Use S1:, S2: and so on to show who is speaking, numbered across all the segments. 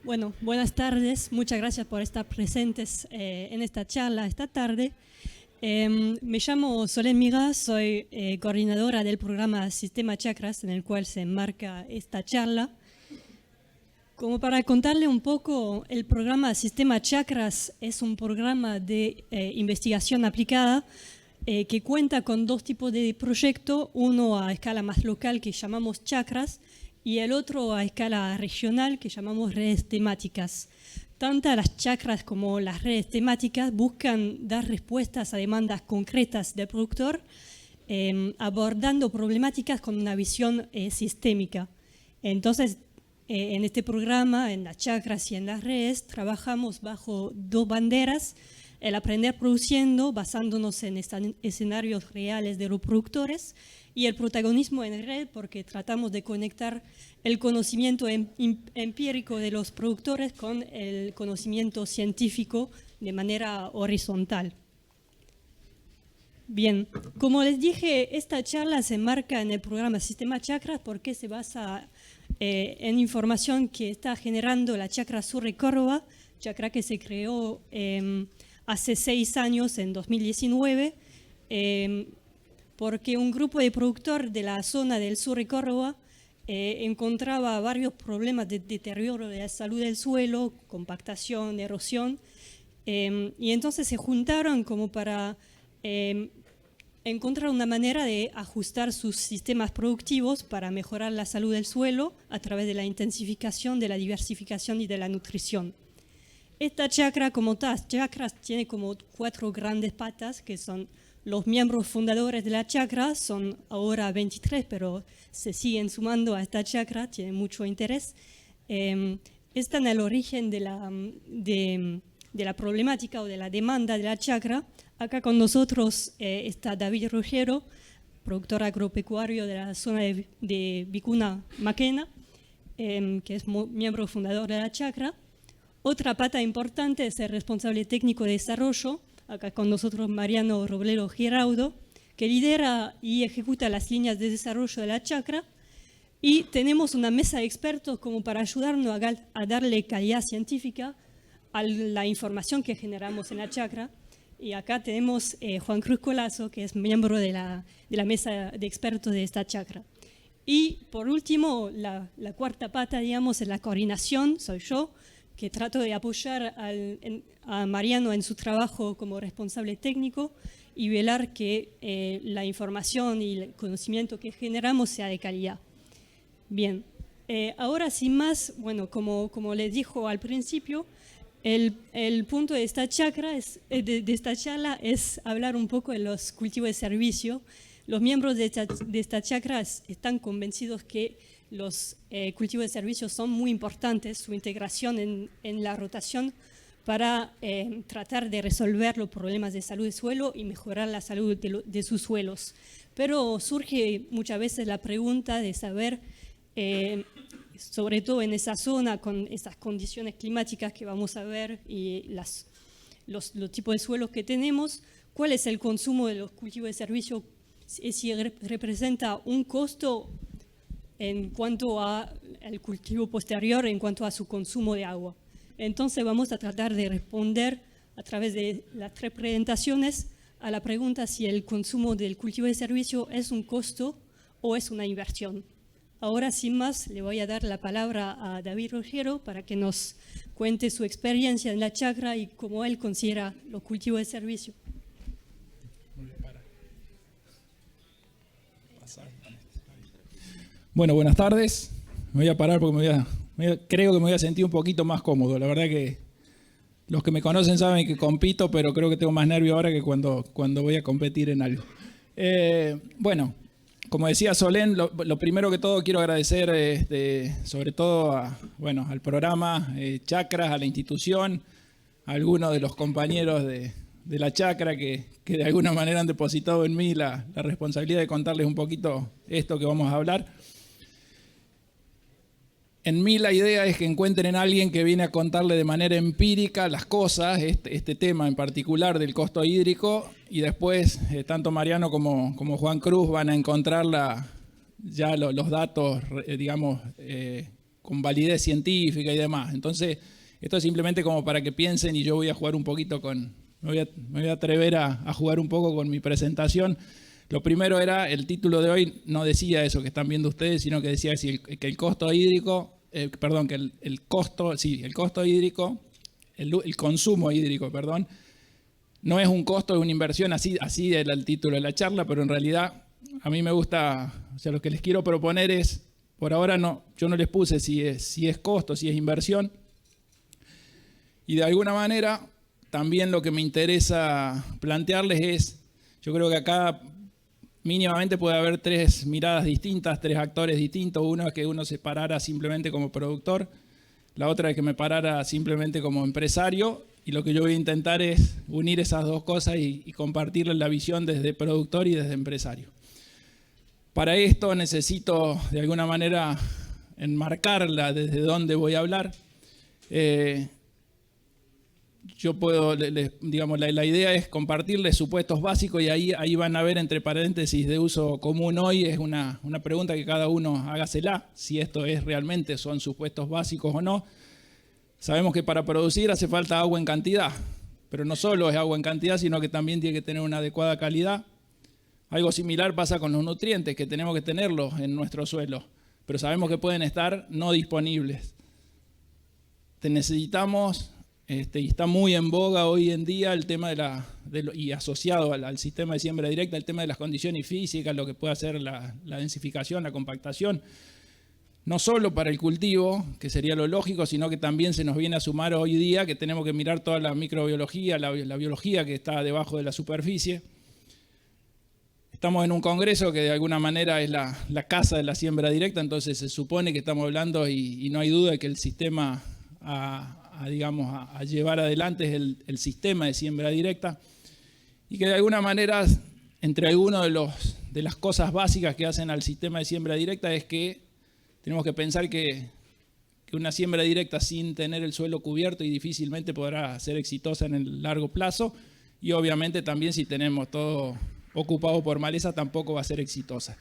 S1: Bueno, buenas tardes. Muchas gracias por estar presentes en esta charla esta tarde. Me llamo Solén Miga, soy coordinadora del programa Sistema Chakras, en el cual se enmarca esta charla. Como para contarle un poco, el programa Sistema Chakras es un programa de investigación aplicada que cuenta con dos tipos de proyectos, uno a escala más local que llamamos chakras y el otro a escala regional que llamamos redes temáticas. Tanto las chakras como las redes temáticas buscan dar respuestas a demandas concretas del productor, abordando problemáticas con una visión sistémica. Entonces, en este programa, en las chakras y en las redes, trabajamos bajo dos banderas: el aprender produciendo, basándonos en escenarios reales de los productores, y el protagonismo en red, porque tratamos de conectar el conocimiento empírico de los productores con el conocimiento científico de manera horizontal. Bien, como les dije, esta charla se enmarca en el programa Sistema Chakras porque se basa en información que está generando la Chakra Surre Córdoba, chakra que se creó hace 6 años, en 2019, porque un grupo de productores de la zona del sur de Córdoba encontraba varios problemas de deterioro de la salud del suelo, compactación, erosión, y entonces se juntaron como para encontrar una manera de ajustar sus sistemas productivos para mejorar la salud del suelo a través de la intensificación, de la diversificación y de la nutrición. Esta chakra, como otras chakras, tiene como 4 grandes patas, que son los miembros fundadores de la chakra. Son ahora 23, pero se siguen sumando a esta chakra, tienen mucho interés. Están al origen de la problemática o de la demanda de la chakra. Acá con nosotros está David Ruggiero, productor agropecuario de la zona de Vicuna Maquena, que es miembro fundador de la chakra. Otra pata importante es el responsable técnico de desarrollo, acá con nosotros Mariano Robledo Giraudo, que lidera y ejecuta las líneas de desarrollo de la chakra. Y tenemos una mesa de expertos como para ayudarnos a darle calidad científica a la información que generamos en la chakra. Y acá tenemos Juan Cruz Colazo, que es miembro de la mesa de expertos de esta chakra. Y por último, la cuarta pata, digamos, es la coordinación, soy yo, que trato de apoyar a Mariano en su trabajo como responsable técnico y velar que la información y el conocimiento que generamos sea de calidad. Bien, ahora sin más, bueno, como les dijo al principio, el punto de esta chakra de esta charla es hablar un poco de los cultivos de servicio. Los miembros de esta chakra están convencidos que los cultivos de servicio son muy importantes, su integración en la rotación para tratar de resolver los problemas de salud del suelo y mejorar la salud de sus suelos. Pero surge muchas veces la pregunta de saber, sobre todo en esa zona, con esas condiciones climáticas que vamos a ver y los tipos de suelos que tenemos, cuál es el consumo de los cultivos de servicio, si representa un costo en cuanto al cultivo posterior, en cuanto a su consumo de agua. Entonces vamos a tratar de responder a través de las 3 presentaciones a la pregunta si el consumo del cultivo de servicio es un costo o es una inversión. Ahora, sin más, le voy a dar la palabra a David Ruggiero para que nos cuente su experiencia en la chakra y cómo él considera los cultivos de servicio.
S2: Bueno, buenas tardes. Me voy a parar porque creo que me voy a sentir un poquito más cómodo. La verdad que los que me conocen saben que compito, pero creo que tengo más nervio ahora que cuando voy a competir en algo. Bueno, como decía Solén, lo primero que todo quiero agradecer sobre todo al programa Chakras, a la institución, a algunos de los compañeros de la chakra que de alguna manera han depositado en mí la responsabilidad de contarles un poquito esto que vamos a hablar. En mí la idea es que encuentren a alguien que viene a contarle de manera empírica las cosas, este tema en particular del costo hídrico, y después tanto Mariano como Juan Cruz van a encontrar ya los datos, digamos, con validez científica y demás. Entonces, esto es simplemente como para que piensen, y yo voy a jugar un poquito me voy a atrever a jugar un poco con mi presentación. Lo primero era, el título de hoy no decía eso que están viendo ustedes, sino que decía que el costo hídrico, el costo hídrico, el consumo hídrico, perdón, no es un costo, es una inversión, así era el título de la charla, pero en realidad a mí me gusta, o sea, lo que les quiero proponer es, por ahora yo no les puse si es costo, si es inversión, y de alguna manera también lo que me interesa plantearles es, yo creo que acá mínimamente puede haber tres miradas distintas, tres actores distintos. Uno es que uno se parara simplemente como productor, la otra es que me parara simplemente como empresario, y lo que yo voy a intentar es unir esas dos cosas y compartirles la visión desde productor y desde empresario. Para esto necesito de alguna manera enmarcarla desde dónde voy a hablar. Yo puedo, digamos, la idea es compartirles supuestos básicos, y ahí van a ver entre paréntesis de uso común hoy. Es una pregunta que cada uno hágasela, si esto realmente son supuestos básicos o no. Sabemos que para producir hace falta agua en cantidad, pero no solo es agua en cantidad, sino que también tiene que tener una adecuada calidad. Algo similar pasa con los nutrientes, que tenemos que tenerlos en nuestro suelo, pero sabemos que pueden estar no disponibles. Necesitamos... y está muy en boga hoy en día el tema y asociado al sistema de siembra directa, el tema de las condiciones físicas, lo que puede hacer la densificación, la compactación, no solo para el cultivo, que sería lo lógico, sino que también se nos viene a sumar hoy día que tenemos que mirar toda la microbiología, la biología que está debajo de la superficie. Estamos en un congreso que de alguna manera es la casa de la siembra directa, entonces se supone que estamos hablando, y no hay duda de que el sistema a llevar adelante es el sistema de siembra directa, y que de alguna manera, entre algunas de las cosas básicas que hacen al sistema de siembra directa es que tenemos que pensar que una siembra directa sin tener el suelo cubierto y difícilmente podrá ser exitosa en el largo plazo, y obviamente también si tenemos todo ocupado por maleza tampoco va a ser exitosa.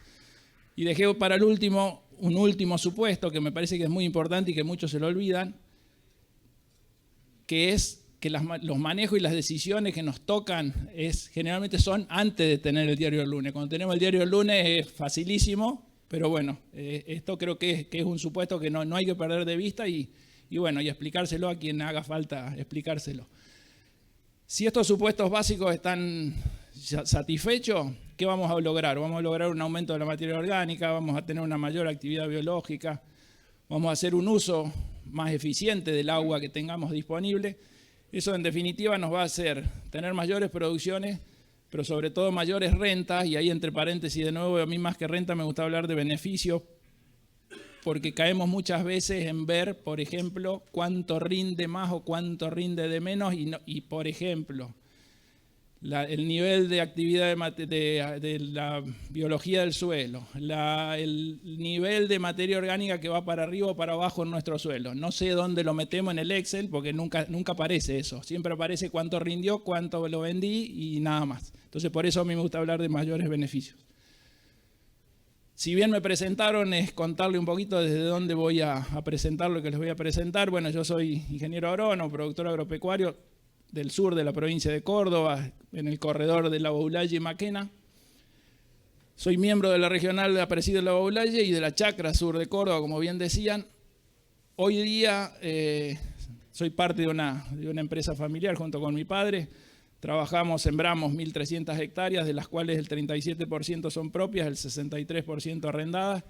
S2: Y dejé para el último un último supuesto que me parece que es muy importante y que muchos se lo olvidan, que es que los manejos y las decisiones que nos tocan generalmente son antes de tener el diario del lunes. Cuando tenemos el diario del lunes es facilísimo, pero bueno, esto creo que es un supuesto que no hay que perder de vista, y explicárselo a quien haga falta explicárselo. Si estos supuestos básicos están satisfechos, ¿qué vamos a lograr? Vamos a lograr un aumento de la materia orgánica, vamos a tener una mayor actividad biológica, vamos a hacer un uso más eficiente del agua que tengamos disponible. Eso en definitiva nos va a hacer tener mayores producciones, pero sobre todo mayores rentas, y ahí entre paréntesis de nuevo, a mí más que renta me gusta hablar de beneficios, porque caemos muchas veces en ver, por ejemplo, cuánto rinde más o cuánto rinde de menos, y por ejemplo, el nivel de actividad de la biología del suelo, el nivel de materia orgánica que va para arriba o para abajo en nuestro suelo. No sé dónde lo metemos en el Excel, porque nunca aparece eso. Siempre aparece cuánto rindió, cuánto lo vendí y nada más. Entonces por eso a mí me gusta hablar de mayores beneficios. Si bien me presentaron, es contarle un poquito desde dónde voy a presentar lo que les voy a presentar. Bueno, yo soy ingeniero agrónomo, productor agropecuario del sur de la provincia de Córdoba, en el corredor de La Boulaye y Maquena. Soy miembro de la regional de Aparecido de La Boulaye y de la Chacra Sur de Córdoba, como bien decían. Hoy día soy parte de una empresa familiar junto con mi padre. Sembramos 1.300 hectáreas, de las cuales el 37% son propias, el 63% arrendadas.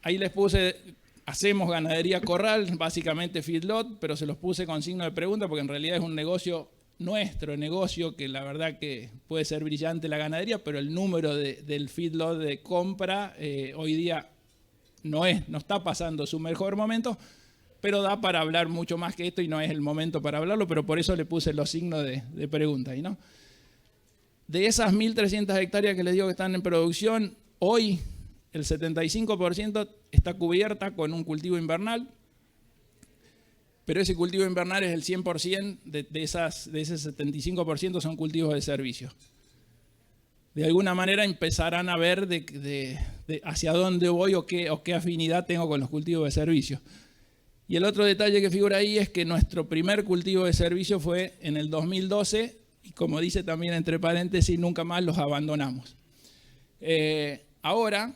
S2: Ahí les puse, hacemos ganadería corral, básicamente feedlot, pero se los puse con signo de pregunta porque en realidad es un negocio, nuestro negocio, que la verdad que puede ser brillante la ganadería, pero el número del feedlot de compra hoy día no está pasando su mejor momento, pero da para hablar mucho más que esto y no es el momento para hablarlo, pero por eso le puse los signos de pregunta. ¿No? De esas 1.300 hectáreas que les digo que están en producción, hoy el 75% está cubierta con un cultivo invernal, pero ese cultivo invernal es el 100% de ese 75% son cultivos de servicio. De alguna manera empezarán a ver de hacia dónde voy o qué afinidad tengo con los cultivos de servicio. Y el otro detalle que figura ahí es que nuestro primer cultivo de servicio fue en el 2012 y, como dice también entre paréntesis, nunca más los abandonamos. Ahora,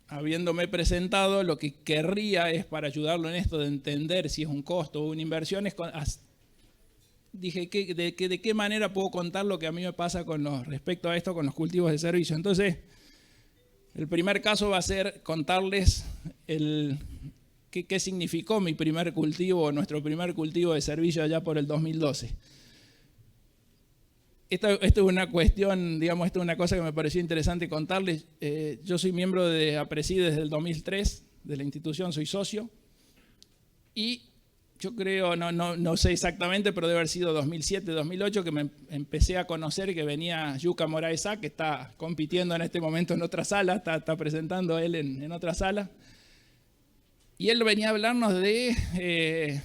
S2: habiéndome presentado, lo que querría es, para ayudarlo en esto de entender si es un costo o una inversión, dije de qué manera puedo contar lo que a mí me pasa respecto a esto con los cultivos de servicio. Entonces, el primer caso va a ser contarles qué significó mi primer cultivo, nuestro primer cultivo de servicio allá por el 2012. Esto es una cuestión, digamos, esto es una cosa que me pareció interesante contarles. Yo soy miembro de APRESID desde el 2003, de la institución, soy socio. Y yo creo, no sé exactamente, pero debe haber sido 2007, 2008, que me empecé a conocer que venía Yuka Moraes-Sá, que está compitiendo en este momento en otra sala, está presentando él en otra sala. Y él venía a hablarnos de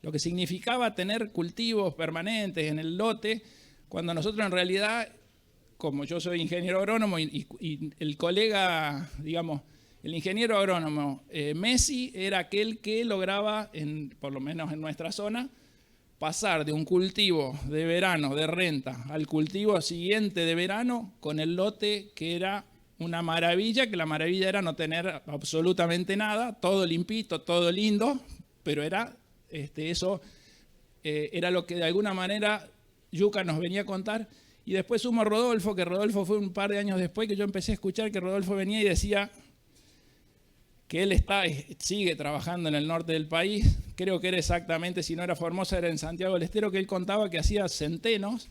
S2: lo que significaba tener cultivos permanentes en el lote, cuando nosotros en realidad, como yo soy ingeniero agrónomo y el colega, digamos, el ingeniero agrónomo Messi era aquel que lograba, por lo menos en nuestra zona, pasar de un cultivo de verano, de renta, al cultivo siguiente de verano con el lote que era una maravilla, que la maravilla era no tener absolutamente nada, todo limpito, todo lindo, pero era eso era lo que de alguna manera Yuka nos venía a contar. Y después sumo a Rodolfo, que Rodolfo fue un par de años después que yo empecé a escuchar que Rodolfo venía y decía que él sigue trabajando en el norte del país. Creo que era exactamente, si no era Formosa, era en Santiago del Estero, que él contaba que hacía centenos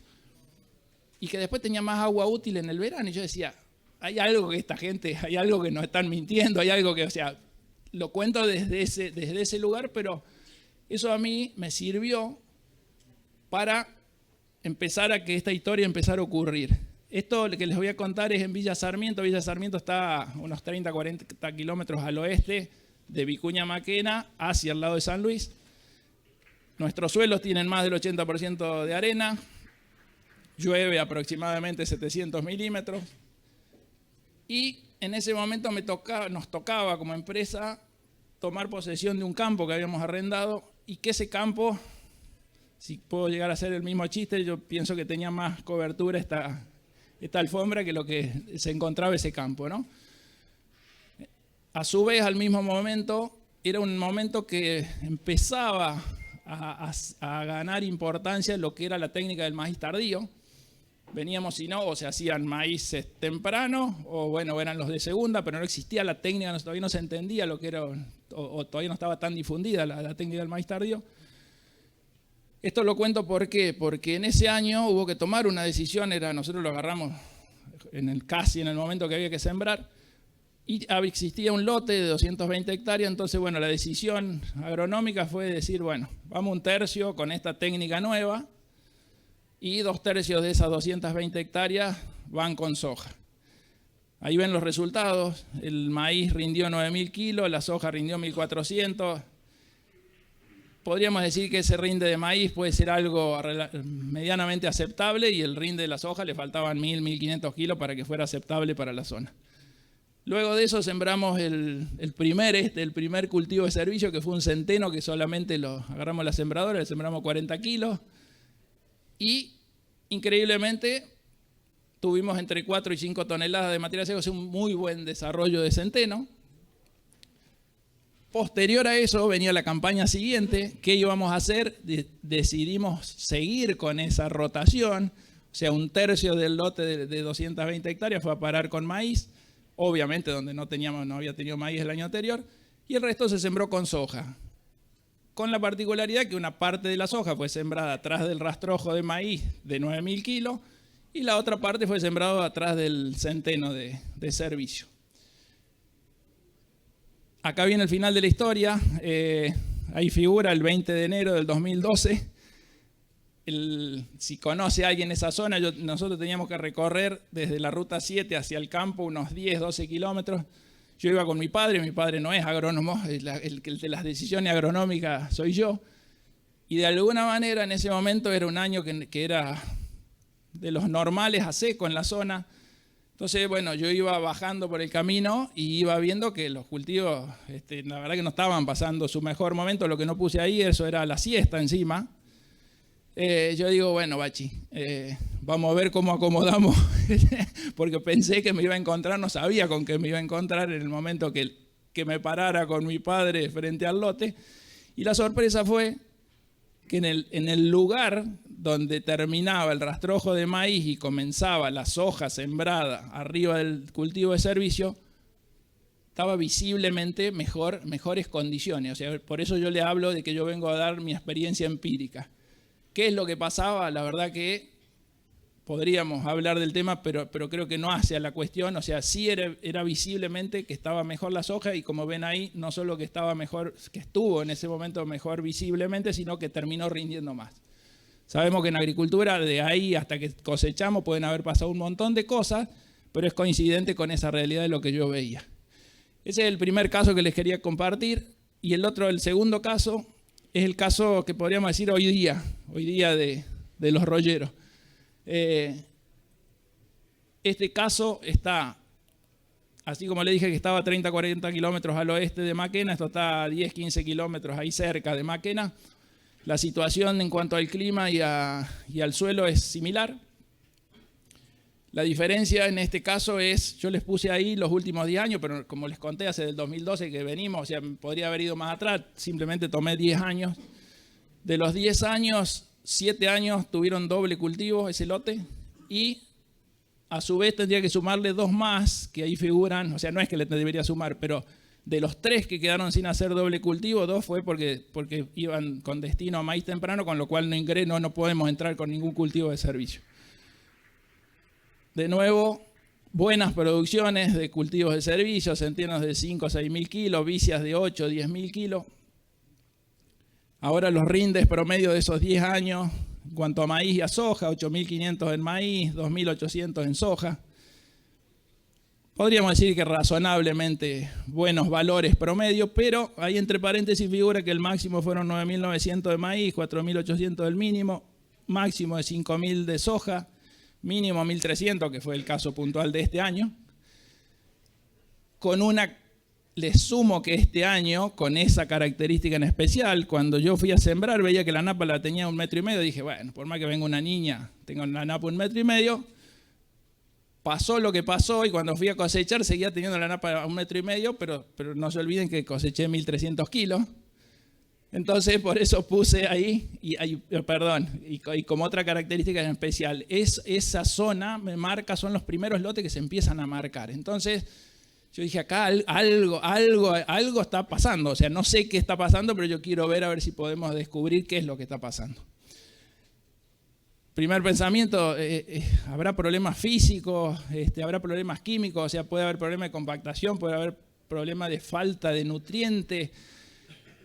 S2: y que después tenía más agua útil en el verano. Y yo decía, hay algo que esta gente, hay algo que nos están mintiendo, hay algo que, o sea, lo cuento desde ese lugar, pero eso a mí me sirvió para empezar a que esta historia empezara a ocurrir. Esto que les voy a contar es en Villa Sarmiento. Villa Sarmiento está a unos 30, 40 kilómetros al oeste de Vicuña Maquena, hacia el lado de San Luis. Nuestros suelos tienen más del 80% de arena, llueve aproximadamente 700 milímetros. Y en ese momento nos tocaba como empresa tomar posesión de un campo que habíamos arrendado y que ese campo, si puedo llegar a hacer el mismo chiste, yo pienso que tenía más cobertura esta alfombra que lo que se encontraba ese campo, ¿no? A su vez, al mismo momento, era un momento que empezaba a ganar importancia lo que era la técnica del maíz tardío. Veníamos, si no, o se hacían maíces tempranos, o bueno, eran los de segunda, pero no existía la técnica, todavía no se entendía lo que era, o todavía no estaba tan difundida la técnica del maíz tardío. Esto lo cuento ¿por qué? Porque en ese año hubo que tomar una decisión, nosotros lo agarramos casi en el momento que había que sembrar, y existía un lote de 220 hectáreas, entonces bueno, la decisión agronómica fue decir, bueno, vamos un tercio con esta técnica nueva, y 2/3 de esas 220 hectáreas van con soja. Ahí ven los resultados, el maíz rindió 9.000 kilos, la soja rindió 1.400. Podríamos decir que ese rinde de maíz puede ser algo medianamente aceptable y el rinde de la soja le faltaban 1.000, 1.500 kilos para que fuera aceptable para la zona. Luego de eso sembramos el primer cultivo de servicio, que fue un centeno, que solamente lo agarramos la sembradora, le sembramos 40 kilos. Y increíblemente tuvimos entre 4 y 5 toneladas de material seco, un muy buen desarrollo de centeno. Posterior a eso venía la campaña siguiente. ¿Qué íbamos a hacer? Decidimos seguir con esa rotación, o sea, 1/3 del lote de 220 hectáreas fue a parar con maíz, obviamente donde no había tenido maíz el año anterior, y el resto se sembró con soja. Con la particularidad que una parte de la soja fue sembrada atrás del rastrojo de maíz de 9.000 kilos y la otra parte fue sembrada atrás del centeno de servicio. Acá viene el final de la historia, ahí figura el 20 de enero del 2012. Si conoce a alguien esa zona, nosotros teníamos que recorrer desde la ruta 7 hacia el campo unos 10, 12 kilómetros. Yo iba con mi padre no es agrónomo, el de las decisiones agronómicas soy yo. Y de alguna manera en ese momento era un año que era de los normales a seco en la zona. Entonces, bueno, yo iba bajando por el camino y iba viendo que los cultivos, la verdad que no estaban pasando su mejor momento. Lo que no puse ahí, eso era la siesta encima. Yo digo, bueno, Bachi, vamos a ver cómo acomodamos, porque pensé que me iba a encontrar, no sabía con qué me iba a encontrar en el momento que me parara con mi padre frente al lote. Y la sorpresa fue que en el lugar donde terminaba el rastrojo de maíz y comenzaba la soja sembrada arriba del cultivo de servicio, estaba visiblemente mejores condiciones. O sea, por eso yo le hablo de que yo vengo a dar mi experiencia empírica. ¿Qué es lo que pasaba? La verdad que podríamos hablar del tema, pero creo que no hace a la cuestión. O sea, sí era visiblemente que estaba mejor la soja y como ven ahí, no solo que estaba mejor, que estuvo en ese momento mejor visiblemente, sino que terminó rindiendo más. Sabemos que en agricultura de ahí hasta que cosechamos pueden haber pasado un montón de cosas, pero es coincidente con esa realidad de lo que yo veía. Ese es el primer caso que les quería compartir. Y el segundo caso, es el caso que podríamos decir hoy día de los rolleros. Este caso está, así como le dije que estaba a 30-40 kilómetros al oeste de Maquena, esto está a 10-15 kilómetros ahí cerca de Maquena. La situación en cuanto al clima y al suelo es similar. La diferencia en este caso es, yo les puse ahí los últimos 10 años, pero como les conté, hace del 2012 que venimos, o sea, podría haber ido más atrás, simplemente tomé 10 años. De los 10 años, 7 años tuvieron doble cultivo ese lote y a su vez tendría que sumarle 2 más, que ahí figuran, o sea, no es que le debería sumar, pero de los 3 que quedaron sin hacer doble cultivo, 2 fue porque iban con destino a maíz temprano, con lo cual no podemos entrar con ningún cultivo de servicio. De nuevo, buenas producciones de cultivos de servicio, centenas de 5 o 6 mil kilos, vicias de 8 o 10 mil kilos. Ahora los rindes promedio de esos 10 años, en cuanto a maíz y a soja, 8.500 en maíz, 2.800 en soja. Podríamos decir que razonablemente buenos valores promedio, pero ahí entre paréntesis figura que el máximo fueron 9.900 de maíz, 4.800 del mínimo, máximo de 5.000 de soja, mínimo 1.300, que fue el caso puntual de este año. Les sumo que este año, con esa característica en especial, cuando yo fui a sembrar, veía que la napa la tenía 1,5 metros, dije, bueno, por más que venga una niña, tengo la napa 1,5 metros, pasó lo que pasó y cuando fui a cosechar seguía teniendo la napa a 1,5 metros, pero no se olviden que coseché 1.300 kilos. Entonces, por eso puse ahí, y como otra característica en especial, esa zona me marca, son los primeros lotes que se empiezan a marcar. Entonces, yo dije, acá algo está pasando. O sea, no sé qué está pasando, pero yo quiero ver a ver si podemos descubrir qué es lo que está pasando. Primer pensamiento, habrá problemas físicos, habrá problemas químicos, o sea, puede haber problemas de compactación, puede haber problemas de falta de nutrientes.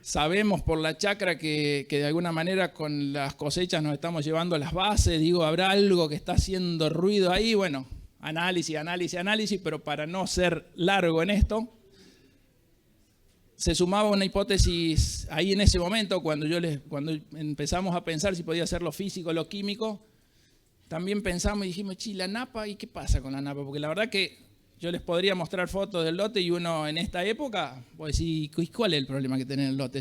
S2: Sabemos por la chacra que de alguna manera con las cosechas nos estamos llevando las bases. Digo, ¿habrá algo que está haciendo ruido ahí? Bueno, análisis, pero para no ser largo en esto, se sumaba una hipótesis ahí en ese momento, cuando empezamos a pensar si podía ser lo físico o lo químico, también pensamos y dijimos, la napa, ¿y qué pasa con la napa? Porque la verdad que yo les podría mostrar fotos del lote y uno en esta época, pues sí, ¿cuál es el problema que tiene el lote?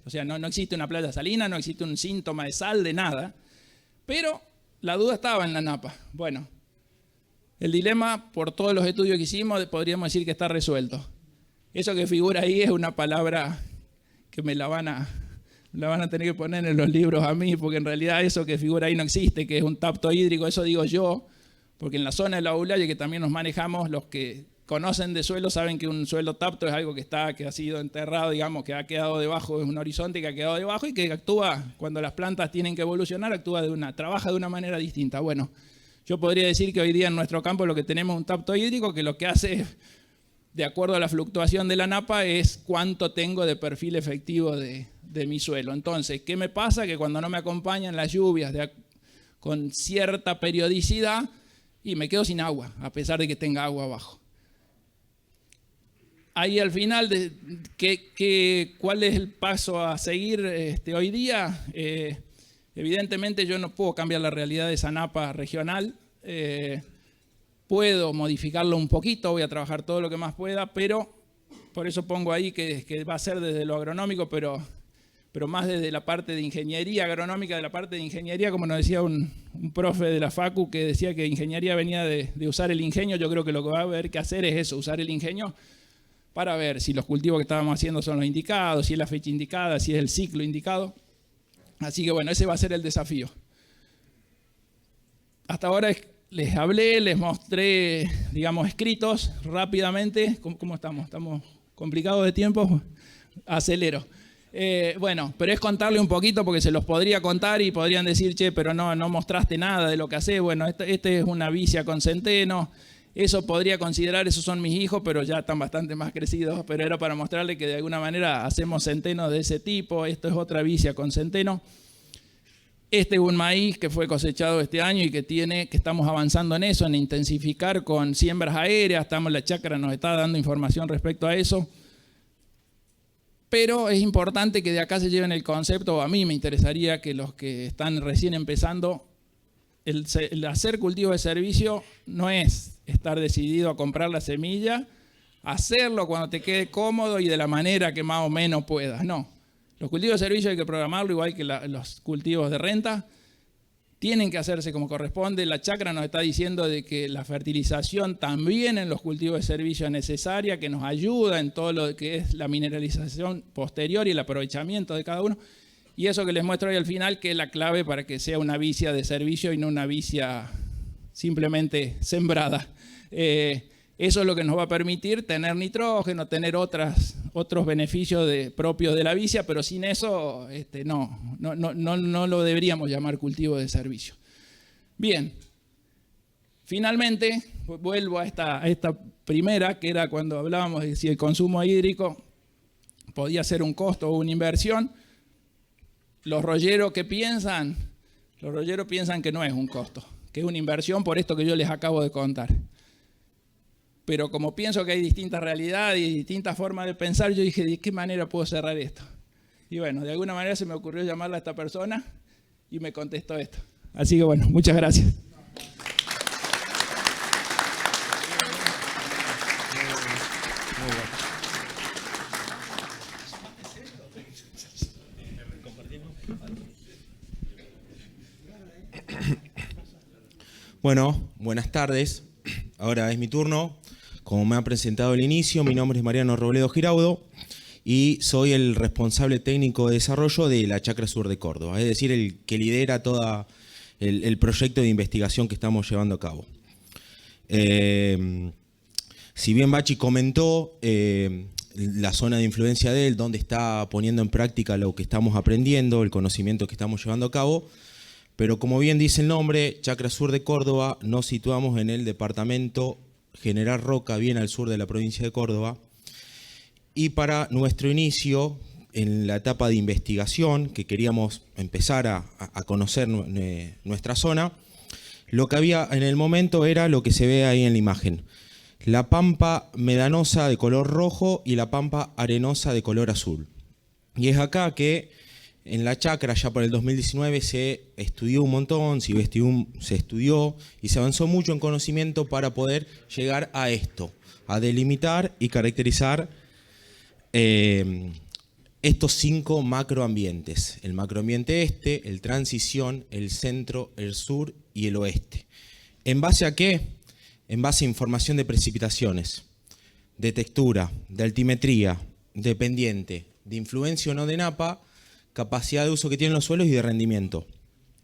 S2: O sea, no existe una playa salina, no existe un síntoma de sal, de nada, pero la duda estaba en la napa. Bueno, el dilema, por todos los estudios que hicimos, podríamos decir que está resuelto. Eso que figura ahí es una palabra que me la van a tener que poner en los libros a mí, porque en realidad eso que figura ahí no existe, que es un tapto hídrico, eso digo yo, porque en la zona de la Aulaya, que también nos manejamos, los que conocen de suelo saben que un suelo tapto es algo que ha sido enterrado, digamos, que ha quedado debajo, es un horizonte que ha quedado debajo y que actúa, cuando las plantas tienen que evolucionar, trabaja de una manera distinta. Bueno, yo podría decir que hoy día en nuestro campo lo que tenemos es un tapto hídrico que lo que hace, de acuerdo a la fluctuación de la napa, es cuánto tengo de perfil efectivo de mi suelo. Entonces, ¿qué me pasa? Que cuando no me acompañan las lluvias con cierta periodicidad, y me quedo sin agua, a pesar de que tenga agua abajo. Ahí al final, ¿cuál es el paso a seguir hoy día? Evidentemente yo no puedo cambiar la realidad de esa napa regional. puedo modificarlo un poquito, voy a trabajar todo lo que más pueda, pero por eso pongo ahí que va a ser desde lo agronómico, pero más desde la parte de ingeniería agronómica, de la parte de ingeniería, como nos decía un profe de la Facu que decía que ingeniería venía de usar el ingenio. Yo creo que lo que va a haber que hacer es eso, usar el ingenio para ver si los cultivos que estábamos haciendo son los indicados, si es la fecha indicada, si es el ciclo indicado. Así que bueno, ese va a ser el desafío. Hasta ahora les hablé, les mostré, digamos, escritos rápidamente. ¿Cómo estamos? ¿Estamos complicados de tiempo? Acelero. Bueno, pero es contarle un poquito porque se los podría contar y podrían decir, che, pero no mostraste nada de lo que hacés. Bueno, este es una vicia con centeno. Eso podría considerar, esos son mis hijos, pero ya están bastante más crecidos. Pero era para mostrarle que de alguna manera hacemos centenos de ese tipo. Esto es otra vicia con centeno. Este es un maíz que fue cosechado este año y que estamos avanzando en eso, en intensificar con siembras aéreas. La chacra nos está dando información respecto a eso. Pero es importante que de acá se lleven el concepto, a mí me interesaría que los que están recién empezando, el hacer cultivo de servicio no es estar decidido a comprar la semilla, hacerlo cuando te quede cómodo y de la manera que más o menos puedas, no. Los cultivos de servicio hay que programarlo igual que los cultivos de renta, tienen que hacerse como corresponde. La chacra nos está diciendo de que la fertilización también en los cultivos de servicio es necesaria, que nos ayuda en todo lo que es la mineralización posterior y el aprovechamiento de cada uno. Y eso que les muestro hoy al final, que es la clave para que sea una vicia de servicio y no una vicia simplemente sembrada. Eso es lo que nos va a permitir tener nitrógeno, tener otros beneficios propios de la vicia, pero sin eso no lo deberíamos llamar cultivo de servicio. Bien, finalmente vuelvo a esta primera, que era cuando hablábamos de si el consumo hídrico podía ser un costo o una inversión. Los rolleros piensan que no es un costo, que es una inversión por esto que yo les acabo de contar. Pero como pienso que hay distintas realidades y distintas formas de pensar, yo dije, ¿de qué manera puedo cerrar esto? Y bueno, de alguna manera se me ocurrió llamarla a esta persona y me contestó esto. Así que bueno, muchas gracias.
S3: Bueno, buenas tardes. Ahora es mi turno. Como me ha presentado al inicio, mi nombre es Mariano Robledo Giraudo y soy el responsable técnico de desarrollo de la Chacra Sur de Córdoba, es decir, el que lidera todo el proyecto de investigación que estamos llevando a cabo. Si bien Bachi comentó la zona de influencia de él, donde está poniendo en práctica lo que estamos aprendiendo, el conocimiento que estamos llevando a cabo, pero como bien dice el nombre, Chacra Sur de Córdoba, nos situamos en el departamento General Roca, bien al sur de la provincia de Córdoba. Y para nuestro inicio, en la etapa de investigación, que queríamos empezar a conocer nuestra zona, lo que había en el momento era lo que se ve ahí en la imagen. La pampa medanosa de color rojo y la pampa arenosa de color azul. Y es acá que en la chacra, ya por el 2019, se estudió un montón, se estudió y se avanzó mucho en conocimiento para poder llegar a esto, a delimitar y caracterizar estos 5 macroambientes. El macroambiente este, el transición, el centro, el sur y el oeste. ¿En base a qué? En base a información de precipitaciones, de textura, de altimetría, de pendiente, de influencia o no de napa, capacidad de uso que tienen los suelos y de rendimiento.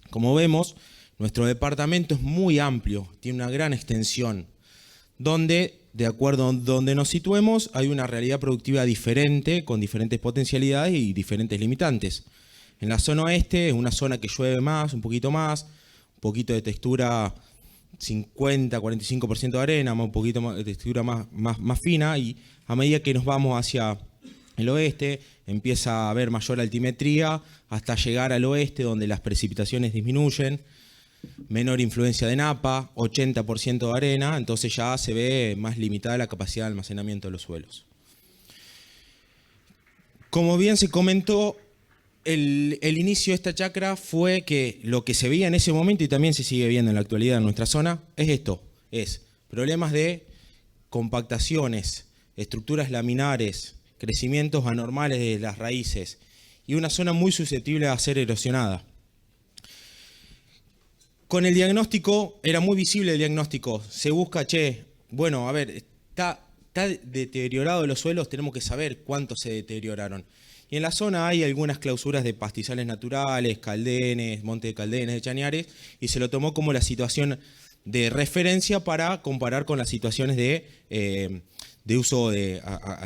S3: Como vemos, nuestro departamento es muy amplio, tiene una gran extensión, donde, de acuerdo a donde nos situemos, hay una realidad productiva diferente, con diferentes potencialidades y diferentes limitantes. En la zona oeste es una zona que llueve más, un poquito de textura 50-45% de arena, un poquito más de textura más fina, y a medida que nos vamos hacia el oeste empieza a haber mayor altimetría hasta llegar al oeste, donde las precipitaciones disminuyen, menor influencia de napa, 80% de arena, entonces ya se ve más limitada la capacidad de almacenamiento de los suelos. Como bien se comentó, el inicio de esta chacra fue que lo que se veía en ese momento y también se sigue viendo en la actualidad en nuestra zona es esto, es problemas de compactaciones, estructuras laminares, crecimientos anormales de las raíces y una zona muy susceptible a ser erosionada. Con el diagnóstico, era muy visible el diagnóstico. Se busca, bueno, a ver, está deteriorado los suelos, tenemos que saber cuánto se deterioraron. Y en la zona hay algunas clausuras de pastizales naturales, caldenes, monte de caldenes, de chañares, y se lo tomó como la situación de referencia para comparar con las situaciones de uso,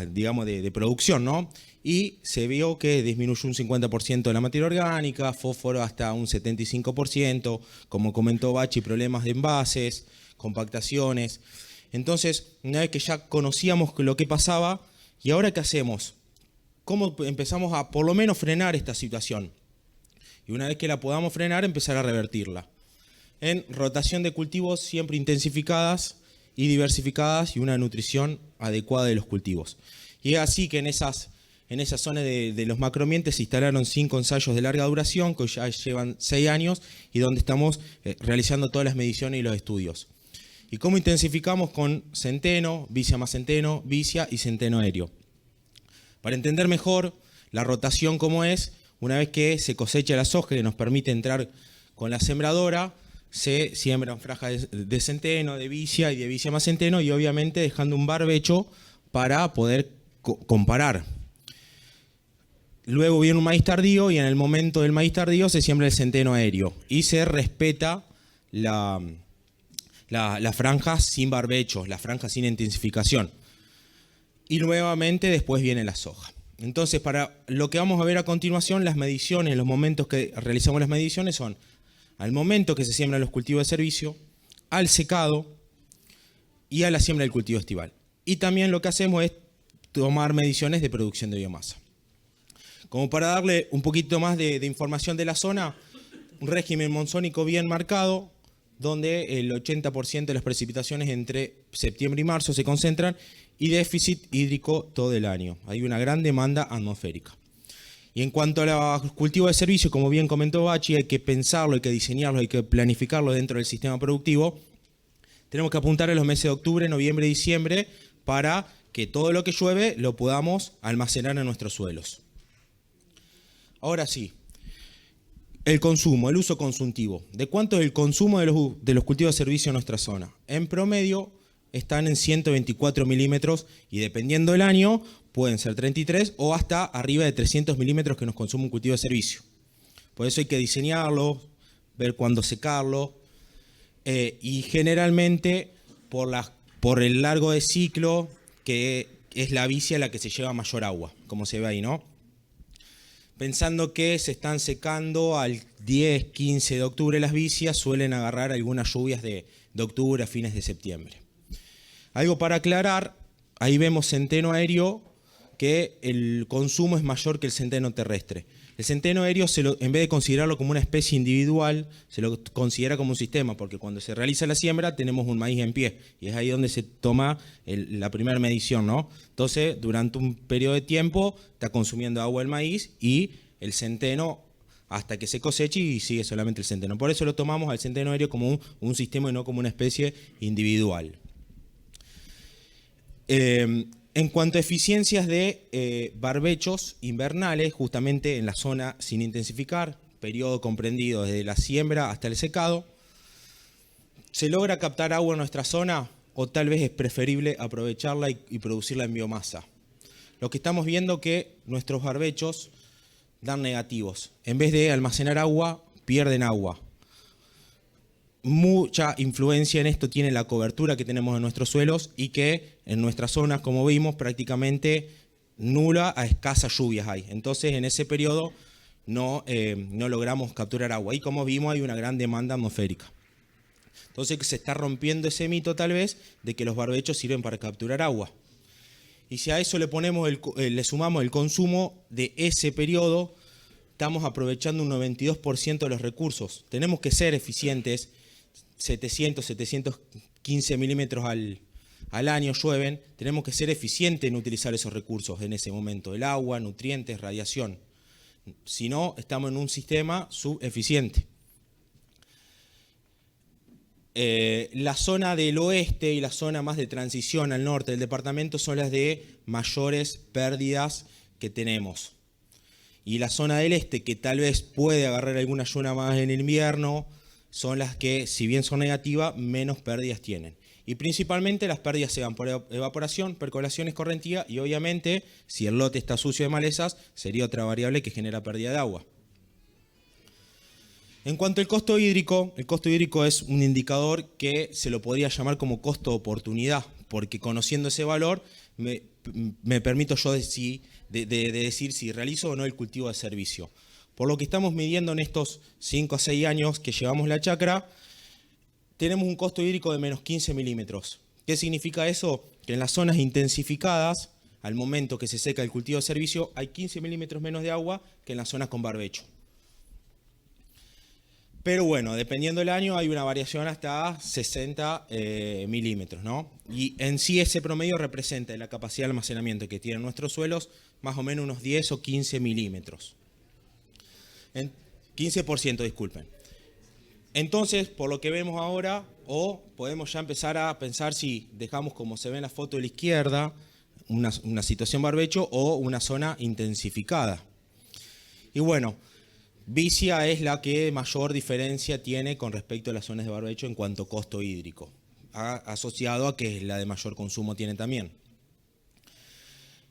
S3: digamos, de producción, ¿no? Y se vio que disminuyó un 50% de la materia orgánica, fósforo hasta un 75%, como comentó Bachi, problemas de envases, compactaciones. Entonces, una vez que ya conocíamos lo que pasaba, ¿y ahora qué hacemos? ¿Cómo empezamos a por lo menos frenar esta situación? Y una vez que la podamos frenar, empezar a revertirla. En rotación de cultivos siempre intensificadas y diversificadas y una nutrición adecuada de los cultivos. Y es así que en esas zonas de los macroambientes se instalaron 5 ensayos de larga duración que ya llevan 6 años y donde estamos realizando todas las mediciones y los estudios. ¿Y cómo intensificamos? Con centeno, vicia más centeno, vicia y centeno aéreo. Para entender mejor la rotación cómo es, una vez que se cosecha la soja que nos permite entrar con la sembradora, se siembran franjas de centeno, de vicia y de vicia más centeno y obviamente dejando un barbecho para poder comparar. Luego viene un maíz tardío y en el momento del maíz tardío se siembra el centeno aéreo y se respeta la franja sin barbechos, la franja sin intensificación. Y nuevamente después viene la soja. Entonces, para lo que vamos a ver a continuación, las mediciones, los momentos que realizamos las mediciones son al momento que se siembran los cultivos de servicio, al secado y a la siembra del cultivo estival. Y también lo que hacemos es tomar mediciones de producción de biomasa. Como para darle un poquito más de información de la zona, un régimen monzónico bien marcado, donde el 80% de las precipitaciones entre septiembre y marzo se concentran y déficit hídrico todo el año. Hay una gran demanda atmosférica. Y en cuanto a los cultivos de servicio, como bien comentó Bachi, hay que pensarlo, hay que diseñarlo, hay que planificarlo dentro del sistema productivo. Tenemos que apuntar a los meses de octubre, noviembre y diciembre para que todo lo que llueve lo podamos almacenar en nuestros suelos. Ahora sí, el consumo, el uso consultivo. ¿De cuánto es el consumo de los cultivos de servicio en nuestra zona? En promedio están en 124 milímetros y dependiendo del año pueden ser 33 o hasta arriba de 300 milímetros que nos consume un cultivo de servicio. Por eso hay que diseñarlo, ver cuándo secarlo y generalmente por el largo de ciclo que es la vicia la que se lleva mayor agua, como se ve ahí, ¿no? Pensando que se están secando al 10, 15 de octubre las vicias, suelen agarrar algunas lluvias de octubre a fines de septiembre. Algo para aclarar, ahí vemos centeno aéreo, que el consumo es mayor que el centeno terrestre. El centeno aéreo, en vez de considerarlo como una especie individual, se lo considera como un sistema, porque cuando se realiza la siembra tenemos un maíz en pie, y es ahí donde se toma la primera medición, ¿no? Entonces, durante un periodo de tiempo está consumiendo agua el maíz y el centeno hasta que se coseche y sigue solamente el centeno. Por eso lo tomamos al centeno aéreo como un sistema y no como una especie individual. En cuanto a eficiencias de barbechos invernales, justamente en la zona sin intensificar, periodo comprendido desde la siembra hasta el secado, ¿se logra captar agua en nuestra zona o tal vez es preferible aprovecharla y producirla en biomasa? Lo que estamos viendo es que nuestros barbechos dan negativos. En vez de almacenar agua, pierden agua. Mucha influencia en esto tiene la cobertura que tenemos en nuestros suelos y que en nuestras zonas, como vimos, prácticamente nula a escasas lluvias hay. Entonces, en ese periodo no logramos capturar agua. Y como vimos, hay una gran demanda atmosférica. Entonces, se está rompiendo ese mito, tal vez, de que los barbechos sirven para capturar agua. Y si a eso le sumamos el consumo de ese periodo, estamos aprovechando un 92% de los recursos. Tenemos que ser eficientes. 700, 715 milímetros al año llueven, tenemos que ser eficientes en utilizar esos recursos en ese momento, el agua, nutrientes, radiación. Si no, estamos en un sistema subeficiente. la zona del oeste y la zona más de transición al norte del departamento son las de mayores pérdidas que tenemos. Y la zona del este, que tal vez puede agarrar alguna lluvia más en el invierno, son las que, si bien son negativas, menos pérdidas tienen. Y principalmente las pérdidas se dan por evaporación, percolación, escorrentía y obviamente, si el lote está sucio de malezas, sería otra variable que genera pérdida de agua. En cuanto al costo hídrico, el costo hídrico es un indicador que se lo podría llamar como costo de oportunidad, porque conociendo ese valor me permito yo decir si realizo o no el cultivo de servicio. Por lo que estamos midiendo en estos 5 o 6 años que llevamos la chacra, tenemos un costo hídrico de menos 15 milímetros. ¿Qué significa eso? Que en las zonas intensificadas, al momento que se seca el cultivo de servicio, hay 15 milímetros menos de agua que en las zonas con barbecho. Pero bueno, dependiendo del año hay una variación hasta 60 milímetros, ¿no? Y en sí ese promedio representa la capacidad de almacenamiento que tienen nuestros suelos, más o menos unos 10 o 15 milímetros. 15%, disculpen. Entonces, por lo que vemos ahora, o podemos ya empezar a pensar si dejamos como se ve en la foto de la izquierda, una situación barbecho o una zona intensificada. Y bueno, Vicia es la que mayor diferencia tiene con respecto a las zonas de barbecho en cuanto a costo hídrico, asociado a que la de mayor consumo tiene también.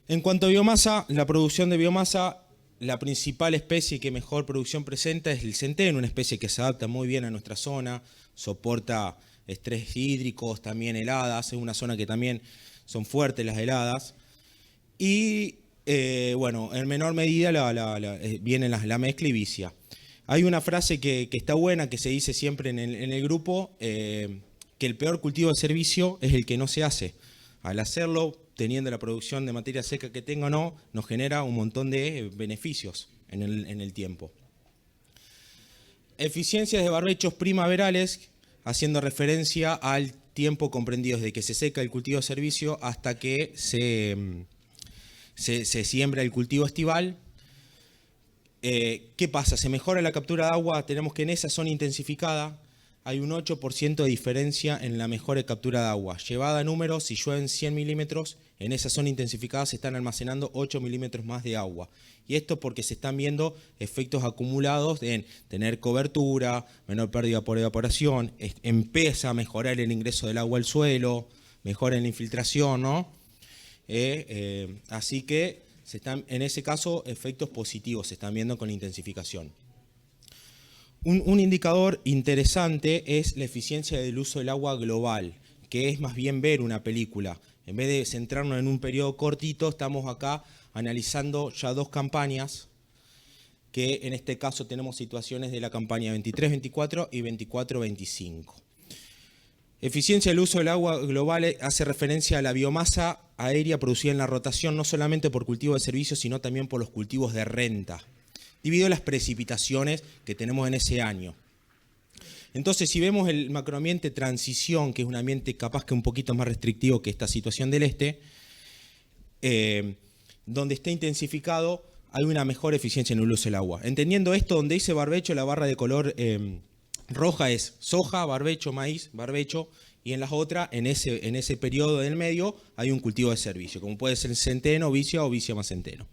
S3: En cuanto a biomasa, la producción de biomasa, la principal especie que mejor producción presenta es el centeno, una especie que se adapta muy bien a nuestra zona, soporta estrés hídricos, también heladas, es una zona que también son fuertes las heladas. Y bueno, en menor medida viene la mezcla y vicia. Hay una frase que está buena, que se dice siempre en el grupo, que el peor cultivo de servicio es el que no se hace. Al hacerlo, teniendo la producción de materia seca que tenga o no, nos genera un montón de beneficios en el tiempo. Eficiencias de barbechos primaverales, haciendo referencia al tiempo comprendido desde que se seca el cultivo de servicio hasta que se siembra el cultivo estival. ¿Qué pasa? Se mejora la captura de agua, tenemos que en esa zona intensificada hay un 8% de diferencia en la mejora de captura de agua. Llevada a números, si llueven 100 milímetros, en esa zona intensificada se están almacenando 8 milímetros más de agua. Y esto porque se están viendo efectos acumulados en tener cobertura, menor pérdida por evaporación, empieza a mejorar el ingreso del agua al suelo, mejora en la infiltración, ¿no? Así que en ese caso efectos positivos se están viendo con la intensificación. Un indicador interesante es la eficiencia del uso del agua global, que es más bien ver una película. En vez de centrarnos en un periodo cortito, estamos acá analizando ya 2 campañas, que en este caso tenemos situaciones de la campaña 23-24 y 24-25. Eficiencia del uso del agua global hace referencia a la biomasa aérea producida en la rotación, no solamente por cultivo de servicios, sino también por los cultivos de renta, debido a las precipitaciones que tenemos en ese año. Entonces, si vemos el macroambiente transición, que es un ambiente capaz que un poquito más restrictivo que esta situación del este, donde está intensificado, hay una mejor eficiencia en el uso del agua. Entendiendo esto, donde dice barbecho, la barra de color roja es soja, barbecho, maíz, barbecho, y en las otras, en ese periodo del medio, hay un cultivo de servicio, como puede ser centeno, vicia o vicia más centeno.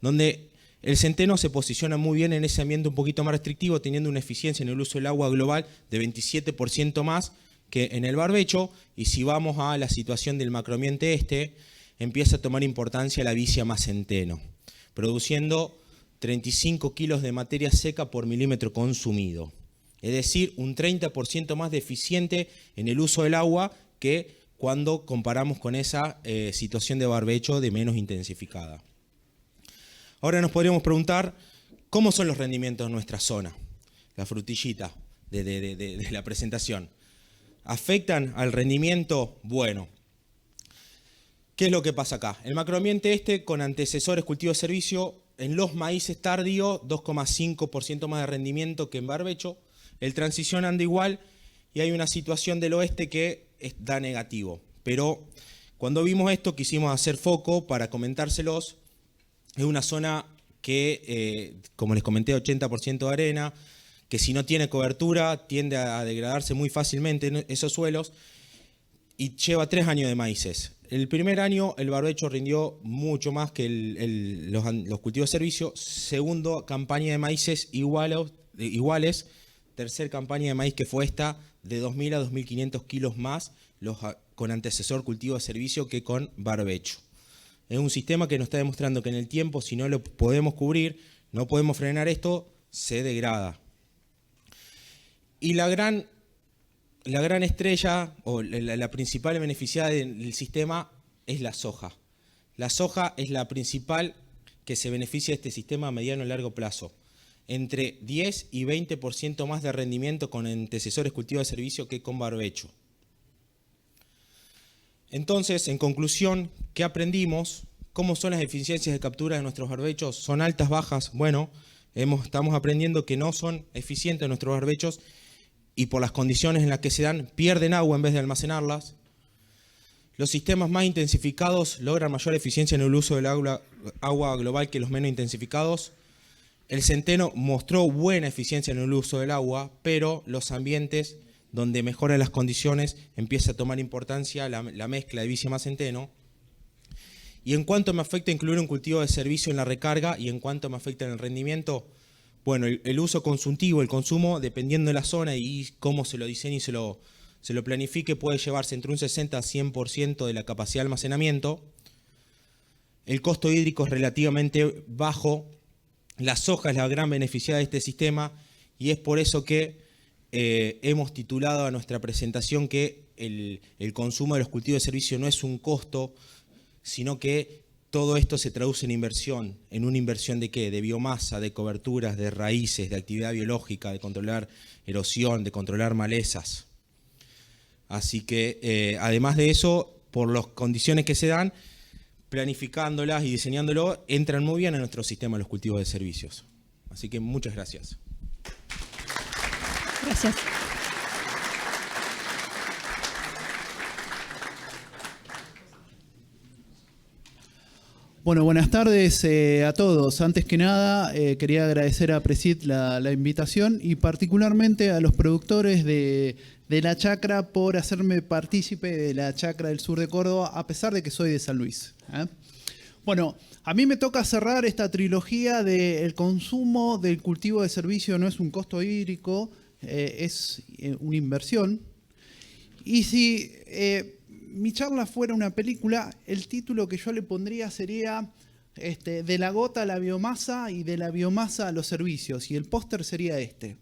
S3: Donde el centeno se posiciona muy bien en ese ambiente un poquito más restrictivo, teniendo una eficiencia en el uso del agua global de 27% más que en el barbecho, y si vamos a la situación del macroambiente este, empieza a tomar importancia la vicia más centeno, produciendo 35 kilos de materia seca por milímetro consumido. Es decir, un 30% más de eficiente en el uso del agua que cuando comparamos con esa situación de barbecho de menos intensificada. Ahora nos podríamos preguntar, ¿cómo son los rendimientos en nuestra zona? La frutillita de la presentación. ¿Afectan al rendimiento? Bueno, ¿qué es lo que pasa acá? El macroambiente este, con antecesores cultivo de servicio, en los maíces tardíos, 2,5% más de rendimiento que en barbecho. El transición anda igual y hay una situación del oeste que da negativo. Pero cuando vimos esto quisimos hacer foco para comentárselos. Es una zona que, como les comenté, 80% de arena, que si no tiene cobertura tiende a degradarse muy fácilmente en esos suelos y lleva 3 años de maíces. El primer año el barbecho rindió mucho más que los cultivos de servicio. Segundo, campaña de maíces iguales. Tercer campaña de maíz que fue esta, de 2.000 a 2.500 kilos más con antecesor cultivo de servicio que con barbecho. Es un sistema que nos está demostrando que en el tiempo, si no lo podemos cubrir, no podemos frenar esto, se degrada. Y la gran estrella o la principal beneficiada del sistema es la soja. La soja es la principal que se beneficia de este sistema a mediano y largo plazo. Entre 10 y 20% más de rendimiento con antecesores cultivos de servicio que con barbecho. Entonces, en conclusión, ¿qué aprendimos? ¿Cómo son las eficiencias de captura de nuestros barbechos? ¿Son altas, bajas? Bueno, estamos aprendiendo que no son eficientes nuestros barbechos y por las condiciones en las que se dan, pierden agua en vez de almacenarlas. Los sistemas más intensificados logran mayor eficiencia en el uso del agua global que los menos intensificados. El centeno mostró buena eficiencia en el uso del agua, pero los ambientes donde mejoran las condiciones empieza a tomar importancia la mezcla de vicia más centeno. Y en cuanto me afecta incluir un cultivo de servicio en la recarga y en cuanto me afecta en el rendimiento, bueno, el uso consultivo, el consumo, dependiendo de la zona y cómo se lo diseñe y se lo planifique, puede llevarse entre un 60 a 100% de la capacidad de almacenamiento. El costo hídrico es relativamente bajo. La soja es la gran beneficiada de este sistema y es por eso que hemos titulado a nuestra presentación que el consumo de los cultivos de servicio no es un costo, sino que todo esto se traduce en inversión. ¿En una inversión de qué? De biomasa, de coberturas, de raíces, de actividad biológica, de controlar erosión, de controlar malezas. Así que, además de eso, por las condiciones que se dan, planificándolas y diseñándolo, entran muy bien en nuestro sistema los cultivos de servicios. Así que muchas gracias.
S1: Gracias.
S4: Bueno, buenas tardes a todos. Antes que nada, quería agradecer a Presid la invitación y particularmente a los productores de la chacra por hacerme partícipe de la chacra del sur de Córdoba, a pesar de que soy de San Luis. Bueno, a mí me toca cerrar esta trilogía de el consumo del cultivo de servicio no es un costo hídrico, es una inversión. Y si mi charla fuera una película, el título que yo le pondría sería de la gota a la biomasa y de la biomasa a los servicios. Y el póster sería este.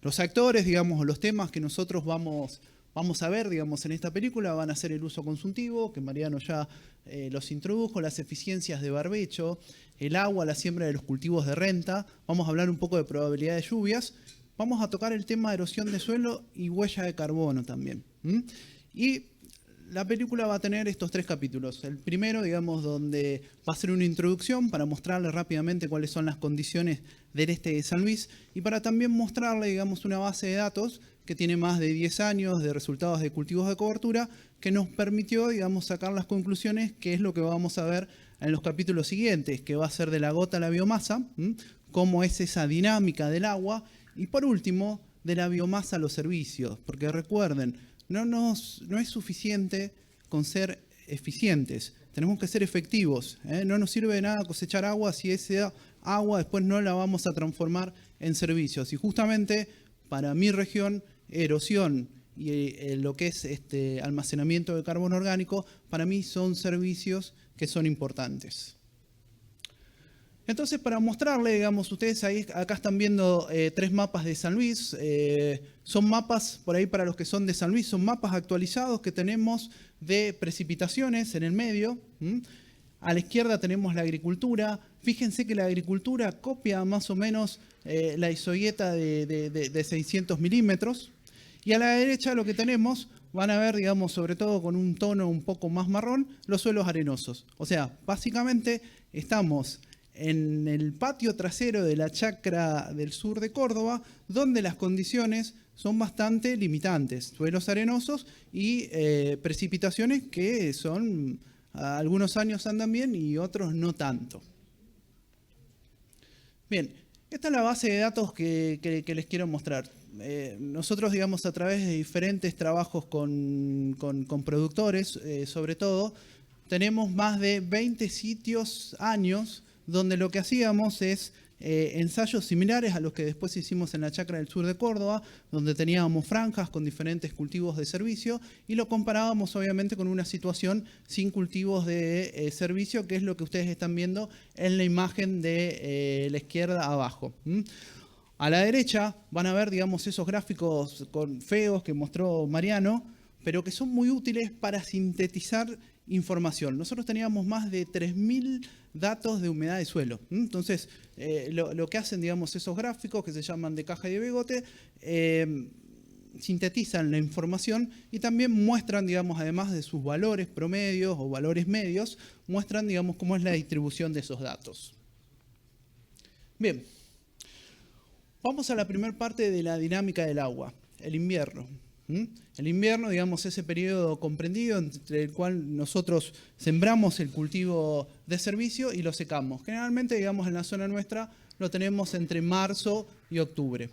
S4: Los actores, digamos, los temas que nosotros vamos a ver, digamos, en esta película van a ser el uso consultivo, que Mariano ya los introdujo, las eficiencias de barbecho, el agua, la siembra de los cultivos de renta. Vamos a hablar un poco de probabilidad de lluvias. Vamos a tocar el tema de erosión de suelo y huella de carbono también. Y la película va a tener estos 3 capítulos. El primero, digamos, donde va a ser una introducción para mostrarle rápidamente cuáles son las condiciones del este de San Luis y para también mostrarle, digamos, una base de datos que tiene más de 10 años de resultados de cultivos de cobertura que nos permitió, digamos, sacar las conclusiones, que es lo que vamos a ver en los capítulos siguientes, que va a ser de la gota a la biomasa, cómo es esa dinámica del agua y, por último, de la biomasa a los servicios. Porque recuerden, no es suficiente con ser eficientes, tenemos que ser efectivos. No nos sirve de nada cosechar agua si esa agua después no la vamos a transformar en servicios. Y justamente para mi región, erosión y lo que es almacenamiento de carbono orgánico, para mí son servicios que son importantes. Entonces, para mostrarle, digamos, ustedes acá están viendo 3 mapas de San Luis. Son mapas, por ahí para los que son de San Luis, son mapas actualizados que tenemos de precipitaciones en el medio. A la izquierda tenemos la agricultura. Fíjense que la agricultura copia más o menos la isogueta de 600 milímetros. Y a la derecha lo que tenemos, van a ver, digamos, sobre todo con un tono un poco más marrón, los suelos arenosos. O sea, básicamente estamos en el patio trasero de la chacra del sur de Córdoba, donde las condiciones son bastante limitantes. Suelos arenosos y precipitaciones que son, algunos años andan bien y otros no tanto. Bien, Esta es la base de datos que les quiero mostrar. Nosotros, digamos, a través de diferentes trabajos con productores, sobre todo, tenemos más de 20 sitios años donde lo que hacíamos es ensayos similares a los que después hicimos en la chacra del sur de Córdoba, donde teníamos franjas con diferentes cultivos de servicio y lo comparábamos obviamente con una situación sin cultivos de servicio, que es lo que ustedes están viendo en la imagen de la izquierda abajo. A la derecha van a ver, digamos, esos gráficos feos que mostró Mariano, pero que son muy útiles para sintetizar información. Nosotros teníamos más de 3.000 datos de humedad de suelo. Entonces, lo que hacen, digamos, esos gráficos que se llaman de caja y de bigote, sintetizan la información y también muestran, digamos, además de sus valores promedios o valores medios, muestran, digamos, cómo es la distribución de esos datos. Bien, vamos a la primera parte de la dinámica del agua, el invierno. El invierno, digamos, ese periodo comprendido entre el cual nosotros sembramos el cultivo de servicio y lo secamos. Generalmente, digamos, en la zona nuestra lo tenemos entre marzo y octubre.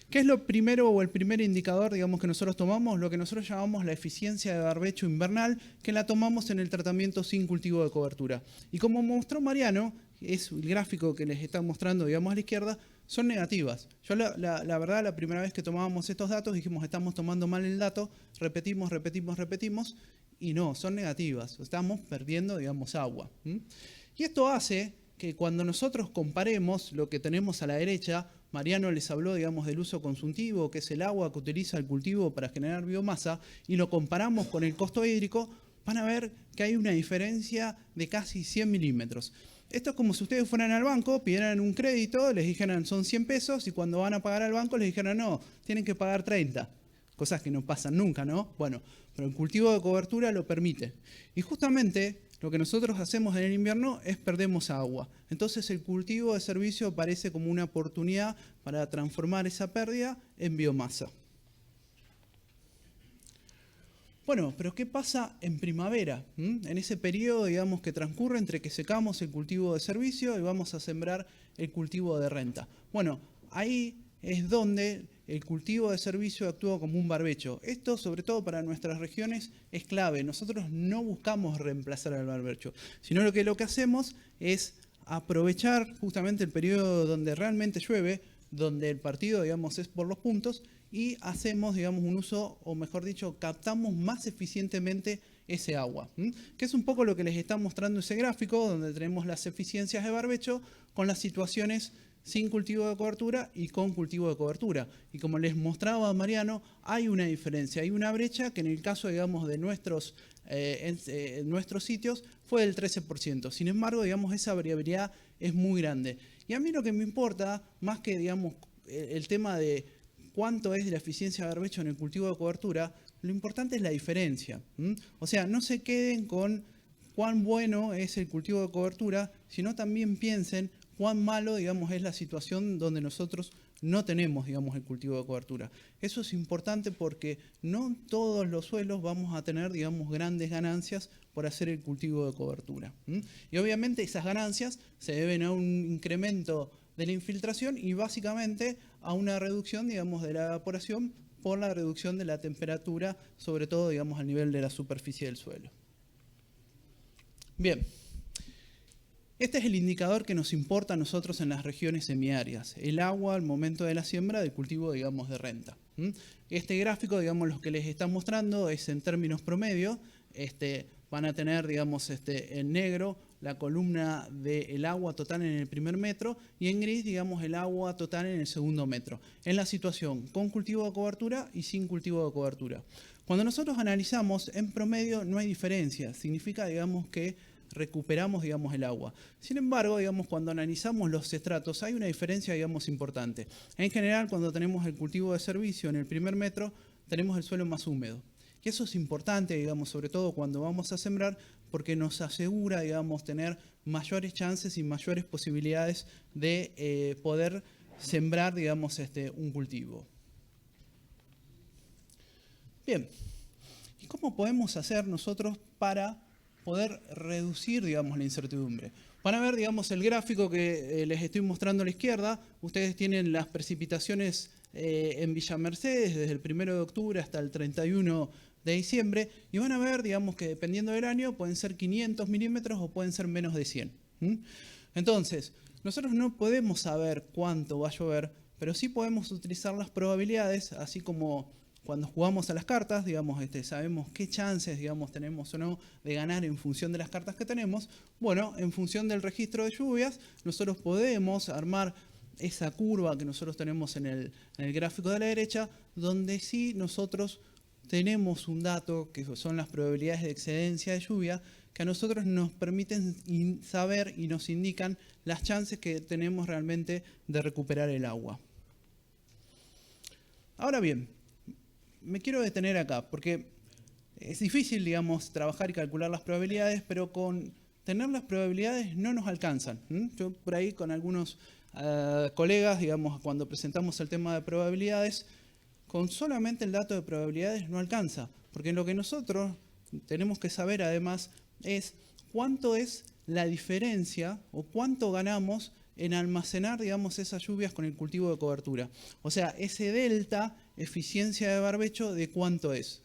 S4: ¿Qué es lo primero o el primer indicador, digamos, que nosotros tomamos? Lo que nosotros llamamos la eficiencia de barbecho invernal, que la tomamos en el tratamiento sin cultivo de cobertura. Y como mostró Mariano, es el gráfico que les está mostrando, digamos, a la izquierda, son negativas. Yo la verdad, la primera vez que tomábamos estos datos, dijimos, estamos tomando mal el dato, repetimos, y no, son negativas. Estamos perdiendo, digamos, agua. Y esto hace que cuando nosotros comparemos lo que tenemos a la derecha, Mariano les habló, digamos, del uso consultivo, que es el agua que utiliza el cultivo para generar biomasa, y lo comparamos con el costo hídrico, van a ver que hay una diferencia de casi 100 milímetros. Esto es como si ustedes fueran al banco, pidieran un crédito, les dijeran son 100 pesos y cuando van a pagar al banco les dijeran no, tienen que pagar 30. Cosas que no pasan nunca, ¿no? Bueno, pero el cultivo de cobertura lo permite. Y justamente lo que nosotros hacemos en el invierno es perdemos agua. Entonces el cultivo de servicio aparece como una oportunidad para transformar esa pérdida en biomasa. Bueno, pero ¿qué pasa en primavera? En ese periodo, digamos, que transcurre entre que secamos el cultivo de servicio y vamos a sembrar el cultivo de renta. Bueno, ahí es donde el cultivo de servicio actúa como un barbecho. Esto, sobre todo para nuestras regiones, es clave. Nosotros no buscamos reemplazar al barbecho, sino lo que hacemos es aprovechar justamente el periodo donde realmente llueve, donde el partido, digamos, es por los puntos, y hacemos, digamos, un uso, o mejor dicho, captamos más eficientemente ese agua. Que es un poco lo que les está mostrando ese gráfico, donde tenemos las eficiencias de barbecho con las situaciones sin cultivo de cobertura y con cultivo de cobertura. Y como les mostraba Mariano, hay una diferencia, hay una brecha que en el caso, digamos, de nuestros sitios fue del 13%. Sin embargo, digamos, esa variabilidad es muy grande. Y a mí lo que me importa, más que, digamos, el tema de cuánto es la eficiencia de barbecho en el cultivo de cobertura, lo importante es la diferencia. O sea, no se queden con cuán bueno es el cultivo de cobertura, sino también piensen cuán malo, digamos, es la situación donde nosotros no tenemos, digamos, el cultivo de cobertura. Eso es importante porque no todos los suelos vamos a tener, digamos, grandes ganancias por hacer el cultivo de cobertura. Y obviamente esas ganancias se deben a un incremento de la infiltración y básicamente a una reducción, digamos, de la evaporación por la reducción de la temperatura, sobre todo, digamos, al nivel de la superficie del suelo. Bien. Este es el indicador que nos importa a nosotros en las regiones semiáridas, el agua al momento de la siembra del cultivo, digamos, de renta. Este gráfico, digamos, lo que les está mostrando es en términos promedio, van a tener, digamos, en negro la columna del agua total en el primer metro y en gris, digamos, el agua total en el segundo metro, en la situación con cultivo de cobertura y sin cultivo de cobertura. Cuando nosotros analizamos, en promedio no hay diferencia, significa, digamos, que recuperamos, digamos, el agua. Sin embargo, digamos, cuando analizamos los estratos hay una diferencia, digamos, importante. En general, cuando tenemos el cultivo de servicio en el primer metro, tenemos el suelo más húmedo. Y eso es importante, digamos, sobre todo cuando vamos a sembrar, porque nos asegura, digamos, tener mayores chances y mayores posibilidades de poder sembrar, digamos, un cultivo. Bien, ¿y cómo podemos hacer nosotros para poder reducir, digamos, la incertidumbre? Van a ver, digamos, el gráfico que les estoy mostrando a la izquierda. Ustedes tienen las precipitaciones en Villa Mercedes desde el 1 de octubre hasta el 31 de diciembre. Y van a ver, digamos, que dependiendo del año pueden ser 500 milímetros o pueden ser menos de 100. Entonces, nosotros no podemos saber cuánto va a llover, pero sí podemos utilizar las probabilidades, así como cuando jugamos a las cartas, digamos, sabemos qué chances, digamos, tenemos o no de ganar en función de las cartas que tenemos. Bueno, en función del registro de lluvias, nosotros podemos armar esa curva que nosotros tenemos en el gráfico de la derecha, donde sí nosotros tenemos un dato, que son las probabilidades de excedencia de lluvia, que a nosotros nos permiten saber y nos indican las chances que tenemos realmente de recuperar el agua. Ahora bien, me quiero detener acá, porque es difícil, digamos, trabajar y calcular las probabilidades, pero con tener las probabilidades no nos alcanzan. Yo por ahí con algunos colegas, digamos, cuando presentamos el tema de probabilidades, con solamente el dato de probabilidades no alcanza, porque lo que nosotros tenemos que saber además es cuánto es la diferencia o cuánto ganamos en almacenar, digamos, esas lluvias con el cultivo de cobertura. O sea, ese delta, eficiencia de barbecho, ¿de cuánto es?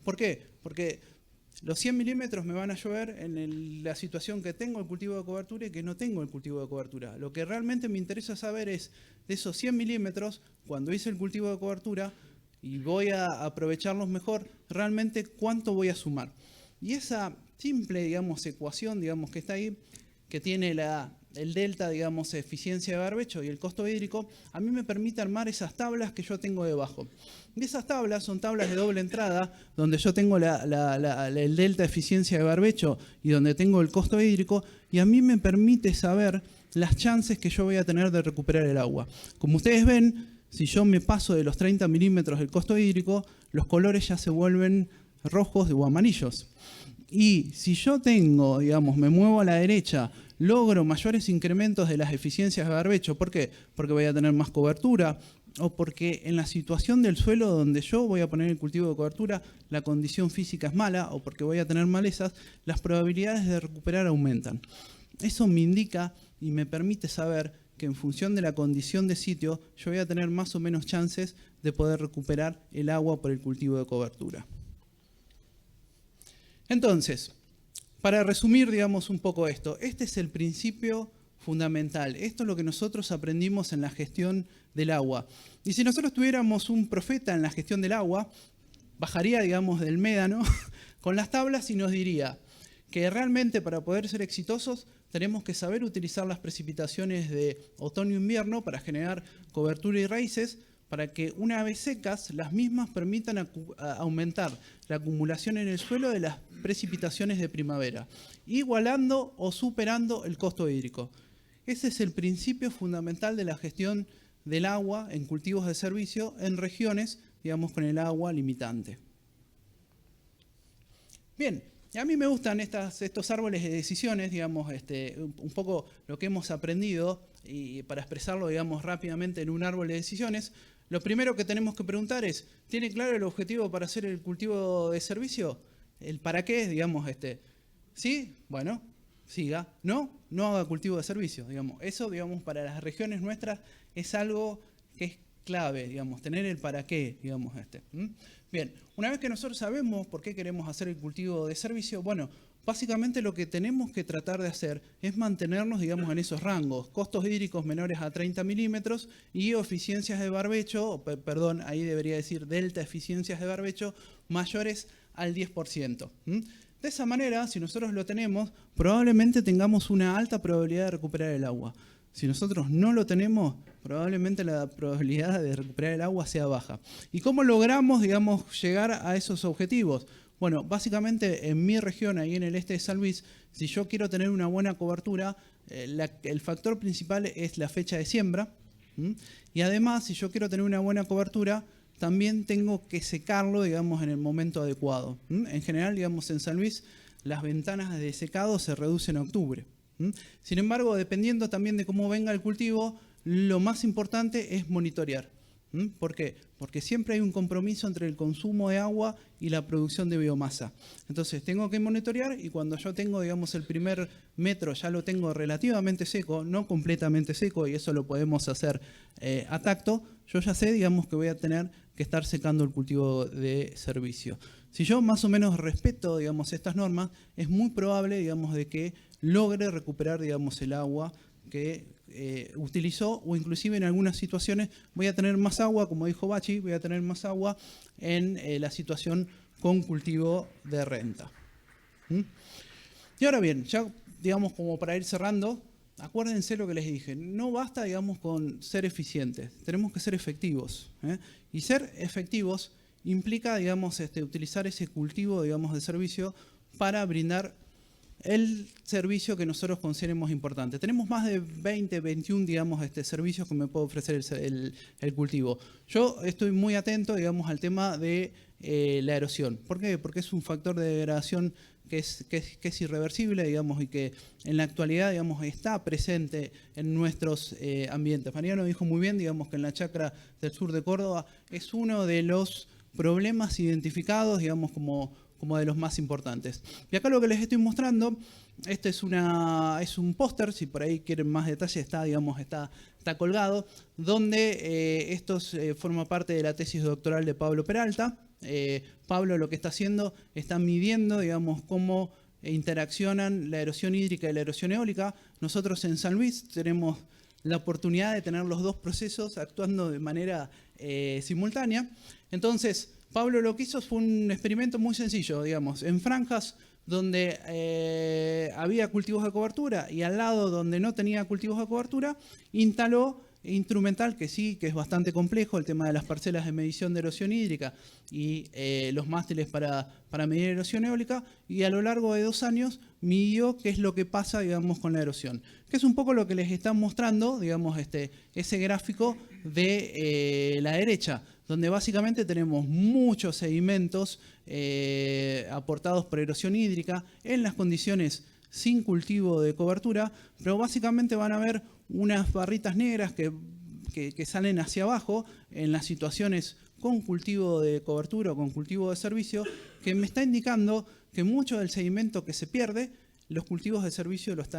S4: ¿Por qué? Porque los 100 milímetros me van a llover en la situación que tengo el cultivo de cobertura y que no tengo el cultivo de cobertura. Lo que realmente me interesa saber es, de esos 100 milímetros, cuando hice el cultivo de cobertura, y voy a aprovecharlos mejor, realmente cuánto voy a sumar. Y esa simple, digamos, ecuación, digamos, que está ahí, que tiene el delta, digamos, eficiencia de barbecho y el costo hídrico, a mí me permite armar esas tablas que yo tengo debajo. Y esas tablas son tablas de doble entrada, donde yo tengo el delta eficiencia de barbecho y donde tengo el costo hídrico, y a mí me permite saber las chances que yo voy a tener de recuperar el agua. Como ustedes ven, si yo me paso de los 30 milímetros del costo hídrico, los colores ya se vuelven rojos o amarillos. Y si yo tengo, digamos, me muevo a la derecha, logro mayores incrementos de las eficiencias de barbecho. ¿Por qué? Porque voy a tener más cobertura, o porque en la situación del suelo donde yo voy a poner el cultivo de cobertura, la condición física es mala, o porque voy a tener malezas, las probabilidades de recuperar aumentan. Eso me indica y me permite saber que en función de la condición de sitio, yo voy a tener más o menos chances de poder recuperar el agua por el cultivo de cobertura. Entonces, para resumir, digamos, un poco esto, este es el principio fundamental. Esto es lo que nosotros aprendimos en la gestión del agua. Y si nosotros tuviéramos un profeta en la gestión del agua, bajaría, digamos, del médano con las tablas y nos diría que realmente para poder ser exitosos tenemos que saber utilizar las precipitaciones de otoño-invierno para generar cobertura y raíces, para que una vez secas, las mismas permitan aumentar la acumulación en el suelo de las precipitaciones de primavera, igualando o superando el costo hídrico. Ese es el principio fundamental de la gestión del agua en cultivos de servicio en regiones, digamos, con el agua limitante. Bien. Y a mí me gustan estos árboles de decisiones, digamos, un poco lo que hemos aprendido, y para expresarlo, digamos, rápidamente en un árbol de decisiones, lo primero que tenemos que preguntar es, ¿tiene claro el objetivo para hacer el cultivo de servicio? ¿El para qué, digamos, ¿Sí? Bueno, siga. ¿No? No haga cultivo de servicio, digamos. Eso, digamos, para las regiones nuestras es algo que es clave, digamos, tener el para qué, digamos, Bien, una vez que nosotros sabemos por qué queremos hacer el cultivo de servicio, bueno, básicamente lo que tenemos que tratar de hacer es mantenernos, digamos, en esos rangos, costos hídricos menores a 30 milímetros y eficiencias de barbecho, perdón, ahí debería decir delta eficiencias de barbecho, mayores al 10%. De esa manera, si nosotros lo tenemos, probablemente tengamos una alta probabilidad de recuperar el agua. Si nosotros no lo tenemos, probablemente la probabilidad de recuperar el agua sea baja. ¿Y cómo logramos, digamos, llegar a esos objetivos? Bueno, básicamente en mi región, ahí en el este de San Luis, si yo quiero tener una buena cobertura, el factor principal es la fecha de siembra. Y además, si yo quiero tener una buena cobertura, también tengo que secarlo, digamos, en el momento adecuado. En general, digamos, en San Luis, las ventanas de secado se reducen a octubre. Sin embargo, dependiendo también de cómo venga el cultivo, lo más importante es monitorear. ¿Por qué? Porque siempre hay un compromiso entre el consumo de agua y la producción de biomasa. Entonces tengo que monitorear y cuando yo tengo, digamos, el primer metro ya lo tengo relativamente seco, no completamente seco, y eso lo podemos hacer a tacto, yo ya sé, digamos, que voy a tener que estar secando el cultivo de servicio. Si yo más o menos respeto, digamos, estas normas, es muy probable, digamos, de que logre recuperar, digamos, el agua que utilizó, o inclusive en algunas situaciones voy a tener más agua, como dijo Bachi, voy a tener más agua en la situación con cultivo de renta. Y ahora bien, ya digamos como para ir cerrando, acuérdense lo que les dije, no basta digamos con ser eficientes, tenemos que ser efectivos. Y ser efectivos implica digamos utilizar ese cultivo digamos de servicio para brindar el servicio que nosotros consideremos importante. Tenemos más de 20, 21, digamos, servicios que me puede ofrecer el cultivo. Yo estoy muy atento, digamos, al tema de la erosión. ¿Por qué? Porque es un factor de degradación que es irreversible, digamos, y que en la actualidad, digamos, está presente en nuestros ambientes. Mariano dijo muy bien, digamos, que en la chacra del sur de Córdoba es uno de los problemas identificados, digamos, como de los más importantes. Y acá lo que les estoy mostrando, este es un póster, si por ahí quieren más detalle, está colgado, donde esto forma parte de la tesis doctoral de Pablo Peralta. Pablo lo que está haciendo, está midiendo, digamos, cómo interaccionan la erosión hídrica y la erosión eólica. Nosotros en San Luis tenemos la oportunidad de tener los dos procesos actuando de manera simultánea. Entonces, Pablo lo que hizo fue un experimento muy sencillo, digamos, en franjas donde había cultivos de cobertura y al lado donde no tenía cultivos de cobertura, instaló instrumental, que sí, que es bastante complejo, el tema de las parcelas de medición de erosión hídrica y los mástiles para medir erosión eólica, y a lo largo de 2 años midió qué es lo que pasa, digamos, con la erosión. Que es un poco lo que les están mostrando, digamos, ese gráfico de la derecha, donde básicamente tenemos muchos sedimentos aportados por erosión hídrica en las condiciones sin cultivo de cobertura, pero básicamente van a ver unas barritas negras que salen hacia abajo en las situaciones con cultivo de cobertura o con cultivo de servicio, que me está indicando que mucho del sedimento que se pierde, los cultivos de servicio se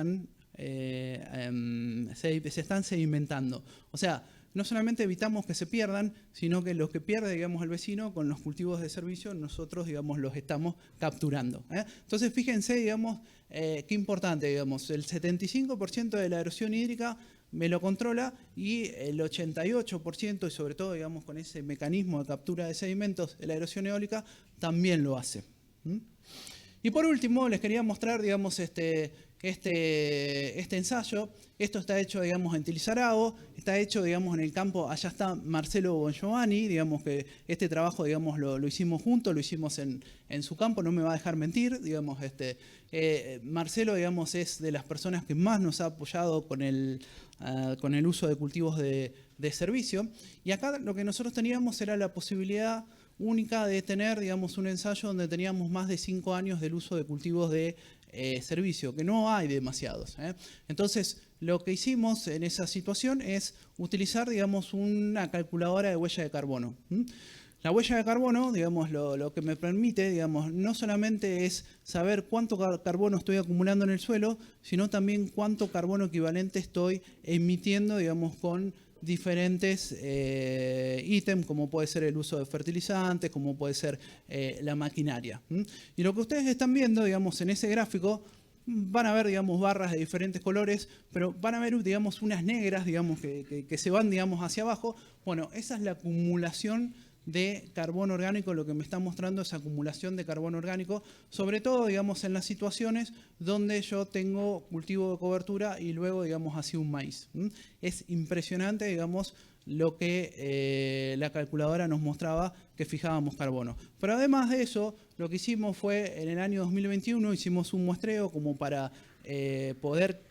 S4: están sedimentando. O sea, no solamente evitamos que se pierdan, sino que los que pierde, digamos, el vecino, con los cultivos de servicio, nosotros, digamos, los estamos capturando. Entonces, fíjense, digamos, qué importante, digamos, el 75% de la erosión hídrica me lo controla y el 88%, y sobre todo, digamos, con ese mecanismo de captura de sedimentos, de la erosión eólica, también lo hace. Y por último, les quería mostrar, digamos, este ensayo. Esto está hecho, digamos, en Tilizarao, está hecho, digamos, en el campo. Allá está Marcelo Bongiovanni, digamos que este trabajo, digamos, lo hicimos juntos, lo hicimos en su campo, no me va a dejar mentir, digamos, Marcelo, digamos, es de las personas que más nos ha apoyado con el uso de cultivos de servicio. Y acá lo que nosotros teníamos era la posibilidad única de tener, digamos, un ensayo donde teníamos más de 5 años del uso de cultivos de servicio, que no hay demasiados. Entonces, lo que hicimos en esa situación es utilizar, digamos, una calculadora de huella de carbono. La huella de carbono, digamos, lo que me permite, digamos, no solamente es saber cuánto carbono estoy acumulando en el suelo, sino también cuánto carbono equivalente estoy emitiendo, digamos, con diferentes ítems, como puede ser el uso de fertilizantes, como puede ser la maquinaria. Y lo que ustedes están viendo, digamos, en ese gráfico, van a ver, digamos, barras de diferentes colores, pero van a ver, digamos, unas negras, digamos, que se van, digamos, hacia abajo. Bueno, esa es la acumulación de carbono orgánico. Lo que me está mostrando es acumulación de carbono orgánico, sobre todo, digamos, en las situaciones donde yo tengo cultivo de cobertura y luego, digamos, así un maíz. Es impresionante, digamos, lo que la calculadora nos mostraba que fijábamos carbono. Pero además de eso, lo que hicimos fue, en el año 2021, hicimos un muestreo como para poder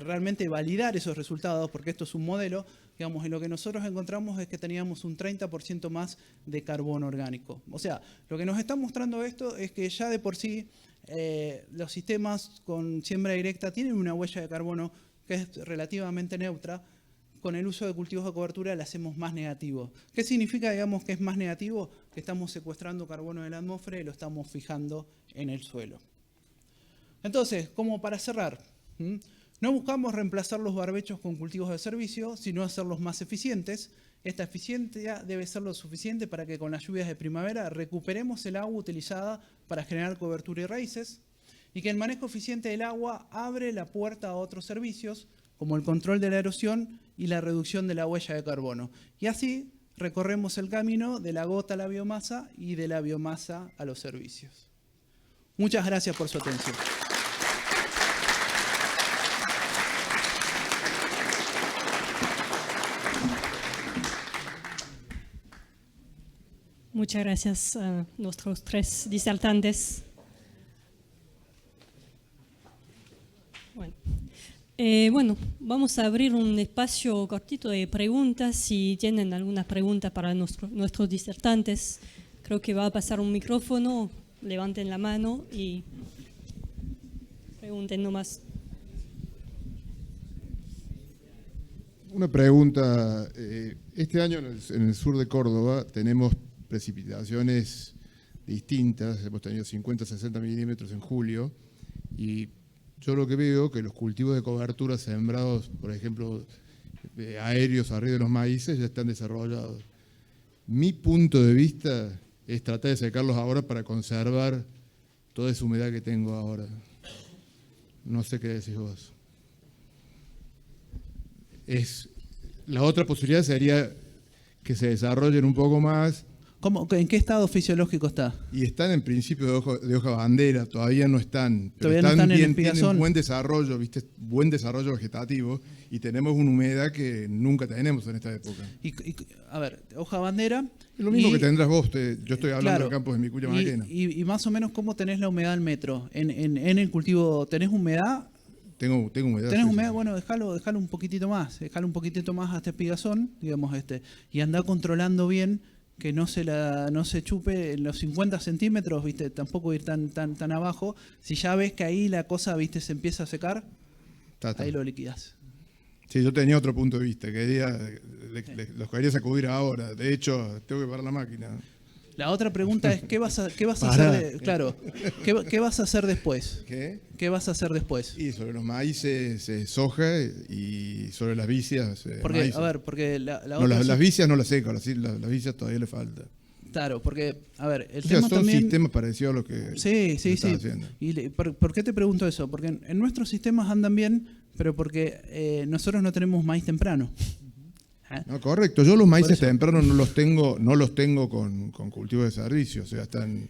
S4: realmente validar esos resultados, porque esto es un modelo, digamos, y lo que nosotros encontramos es que teníamos un 30% más de carbono orgánico. O sea, lo que nos está mostrando esto es que ya de por sí los sistemas con siembra directa tienen una huella de carbono que es relativamente neutra, con el uso de cultivos de cobertura le hacemos más negativo. ¿Qué significa, digamos, que es más negativo? Que estamos secuestrando carbono de la atmósfera y lo estamos fijando en el suelo. Entonces, como para cerrar, no buscamos reemplazar los barbechos con cultivos de servicio, sino hacerlos más eficientes. Esta eficiencia debe ser lo suficiente para que con las lluvias de primavera recuperemos el agua utilizada para generar cobertura y raíces, y que el manejo eficiente del agua abre la puerta a otros servicios, como el control de la erosión y la reducción de la huella de carbono. Y así recorremos el camino de la gota a la biomasa y de la biomasa a los servicios. Muchas gracias por su atención.
S1: Muchas gracias a nuestros 3 disertantes. Bueno, vamos a abrir un espacio cortito de preguntas. Si tienen algunas preguntas para nuestros disertantes, creo que va a pasar un micrófono, levanten la mano y pregunten nomás.
S5: Una pregunta. Este año en el sur de Córdoba tenemos precipitaciones distintas. Hemos tenido 50-60 milímetros en julio y yo lo que veo que los cultivos de cobertura sembrados, por ejemplo, aéreos arriba de los maíces, ya están desarrollados. Mi punto de vista es tratar de secarlos ahora para conservar toda esa humedad que tengo ahora. No sé qué decís vos. La otra posibilidad sería que se desarrollen un poco más.
S4: ¿En qué estado fisiológico está?
S5: Y están en principio de hoja bandera, todavía no están.
S4: Todavía no están en
S5: tienen
S4: espigazón.
S5: buen desarrollo, ¿viste? Buen desarrollo vegetativo y tenemos una humedad que nunca tenemos en esta época.
S4: A ver, hoja bandera.
S5: Es lo mismo que tendrás vos, yo estoy hablando
S4: claro,
S5: de campos de Micuya Maquena.
S4: Y más o menos, ¿cómo tenés la humedad al metro? En el cultivo, ¿tenés humedad?
S5: Tengo humedad.
S4: ¿Tenés
S5: sí,
S4: humedad?
S5: sí.
S4: Bueno, dejalo un poquitito más. Dejalo un poquitito más hasta espigazón, digamos, y andá controlando bien que no se chupe en los 50 centímetros, ¿viste? Tampoco ir tan abajo. Si ya ves que ahí la cosa, ¿viste? Se empieza a secar, ahí lo liquidás.
S5: Sí, yo tenía otro punto de vista, los quería sacudir ahora. De hecho, tengo que parar la máquina.
S4: La otra pregunta es, ¿qué vas a hacer? Claro, ¿qué vas a hacer después? ¿Qué vas a hacer después?
S5: Y sobre los maíces soja y sobre las vicias maíz.
S4: A ver, porque
S5: las vicias no las seco, las vicias todavía le falta.
S4: Claro, porque, a ver,
S5: son también sistemas parecidos a lo que
S4: sí.
S5: haciendo.
S4: ¿Y por qué te pregunto eso? Porque en nuestros sistemas andan bien, pero porque nosotros no tenemos maíz temprano.
S5: No, correcto. Yo los maíces tempranos no los tengo con cultivos de servicio, o sea, están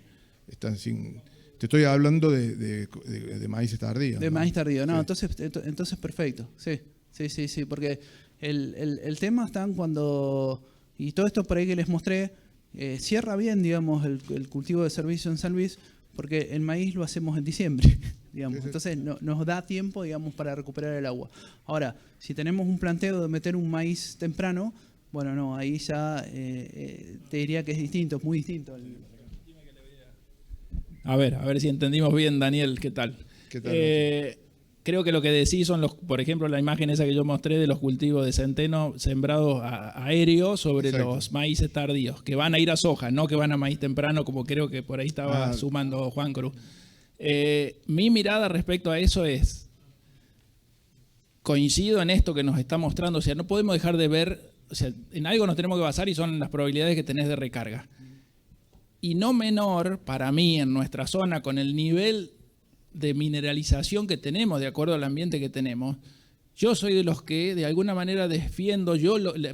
S5: sin. Te estoy hablando de maíces tardíos.
S4: De maíz tardío, no,
S5: sí.
S4: entonces perfecto. Sí, porque el tema está cuando, y todo esto por ahí que les mostré, cierra bien, digamos, el cultivo de servicio en San Luis, porque el maíz lo hacemos en diciembre. Digamos. Sí. Entonces nos da tiempo, digamos, para recuperar el agua. Ahora, si tenemos un planteo de meter un maíz temprano, bueno, no, ahí ya te diría que es distinto, es muy distinto.
S2: A ver si entendimos bien, Daniel, ¿qué tal? Creo que lo que decís son por ejemplo, la imagen esa que yo mostré de los cultivos de centeno sembrados aéreos sobre Exacto. Los maíces tardíos, que van a ir a soja, no que van a maíz temprano, como creo que por ahí estaba sumando Juan Cruz. Mi mirada respecto a eso es, coincido en esto que nos está mostrando, o sea, no podemos dejar de ver, o sea, en algo nos tenemos que basar y son las probabilidades que tenés de recarga. Y no menor, para mí, en nuestra zona, con el nivel de mineralización que tenemos, de acuerdo al ambiente que tenemos, yo soy de los que de alguna manera defiendo,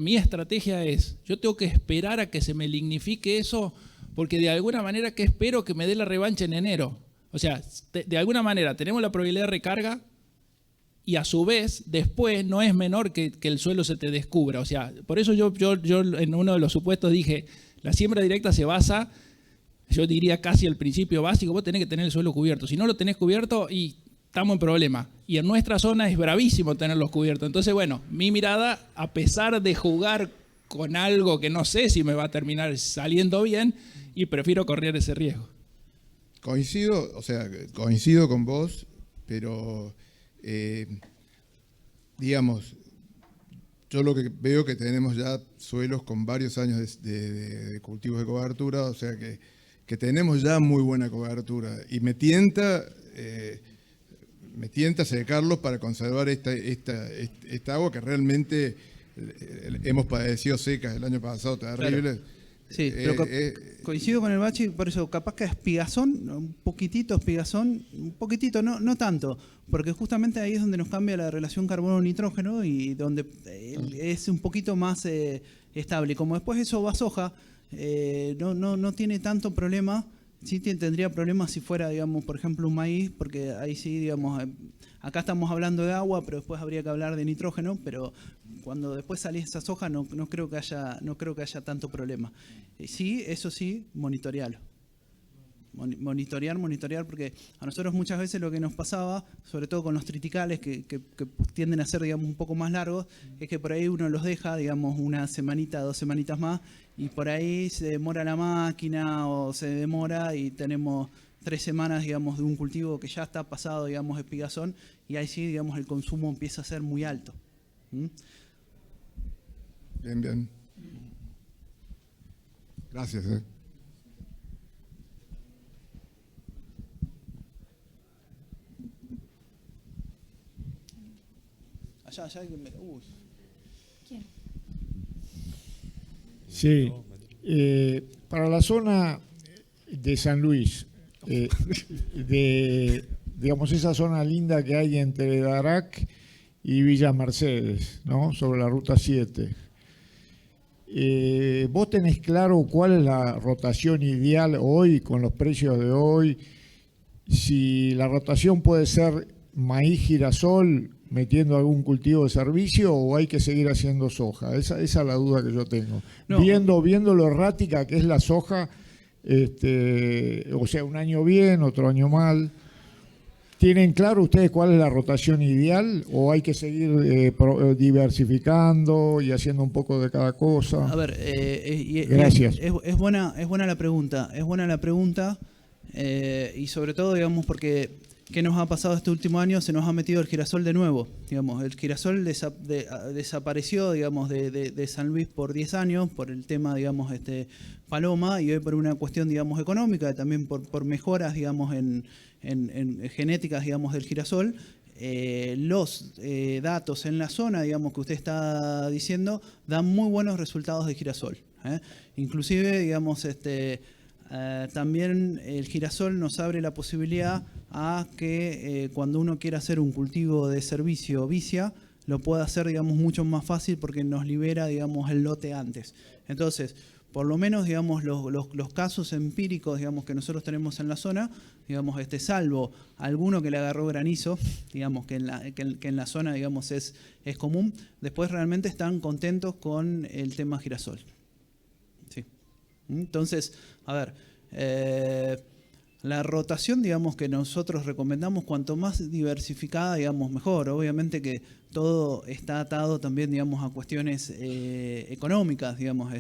S2: mi estrategia es, yo tengo que esperar a que se me lignifique eso, porque de alguna manera que espero que me dé la revancha en enero. O sea, de alguna manera tenemos la probabilidad de recarga y a su vez después no es menor que el suelo se te descubra. O sea, por eso yo en uno de los supuestos dije, la siembra directa se basa, yo diría casi el principio básico, vos tenés que tener el suelo cubierto. Si no lo tenés cubierto, y estamos en problema. Y en nuestra zona es bravísimo tenerlos cubiertos. Entonces, bueno, mi mirada, a pesar de jugar con algo que no sé si me va a terminar saliendo bien, y prefiero correr ese riesgo.
S5: Coincido con vos, pero digamos, yo lo que veo que tenemos ya suelos con varios años de cultivos de cobertura, o sea que tenemos ya muy buena cobertura. Y me tienta secarlos para conservar esta agua que realmente hemos padecido secas el año pasado, terrible.
S4: Claro. Sí, pero coincido con el Bachi, por eso capaz que espigazón, un poquitito espigazón, un poquitito, no tanto, porque justamente ahí es donde nos cambia la relación carbono-nitrógeno y donde es un poquito más estable. Como después eso va a soja, no tiene tanto problema. Sí tendría problemas si fuera, digamos, por ejemplo, un maíz, porque ahí sí, digamos, acá estamos hablando de agua, pero después habría que hablar de nitrógeno, pero cuando después salís esa soja no creo que haya tanto problema. Sí, eso sí, monitorearlo. Monitorear, porque a nosotros muchas veces lo que nos pasaba, sobre todo con los triticales que tienden a ser, digamos, un poco más largos, es que por ahí uno los deja, digamos, una semanita, 2 semanitas más, y por ahí se demora la máquina o se demora y tenemos 3 semanas, digamos, de un cultivo que ya está pasado, digamos, espigazón, y ahí sí, digamos, el consumo empieza a ser muy alto.
S5: Bien. Gracias.
S4: Allá alguien me...
S6: ¿Quién? Sí. Para la zona de San Luis, digamos, esa zona linda que hay entre Darac y Villa Mercedes, ¿no? Sobre la ruta 7. ¿Vos tenés claro cuál es la rotación ideal hoy, con los precios de hoy? Si la rotación puede ser maíz, girasol, metiendo algún cultivo de servicio, o hay que seguir haciendo soja. Esa es la duda que yo tengo. No. Viendo lo errática que es la soja, o sea, un año bien, otro año mal. ¿Tienen claro ustedes cuál es la rotación ideal o hay que seguir diversificando y haciendo un poco de cada cosa?
S4: A ver,
S6: gracias.
S4: Es buena la pregunta. Es buena la pregunta y sobre todo, digamos, porque ¿qué nos ha pasado este último año? Se nos ha metido el girasol de nuevo. Digamos, el girasol desapareció, digamos, de San Luis por 10 años por el tema, digamos, paloma, y hoy por una cuestión, digamos, económica, también por mejoras, digamos, en genéticas, digamos, del girasol. Los datos en la zona, digamos, que usted está diciendo, dan muy buenos resultados de girasol. Inclusive, digamos, también el girasol nos abre la posibilidad a que cuando uno quiera hacer un cultivo de servicio vicia, lo pueda hacer, digamos, mucho más fácil porque nos libera, digamos, el lote antes. Entonces, por lo menos, digamos, los casos empíricos, digamos, que nosotros tenemos en la zona, digamos, salvo alguno que le agarró granizo, digamos, que en la zona, digamos, es común, después realmente están contentos con el tema girasol. Sí. Entonces, a ver, la rotación, digamos, que nosotros recomendamos, cuanto más diversificada, digamos, mejor. Obviamente que todo está atado también, digamos, a cuestiones económicas, digamos,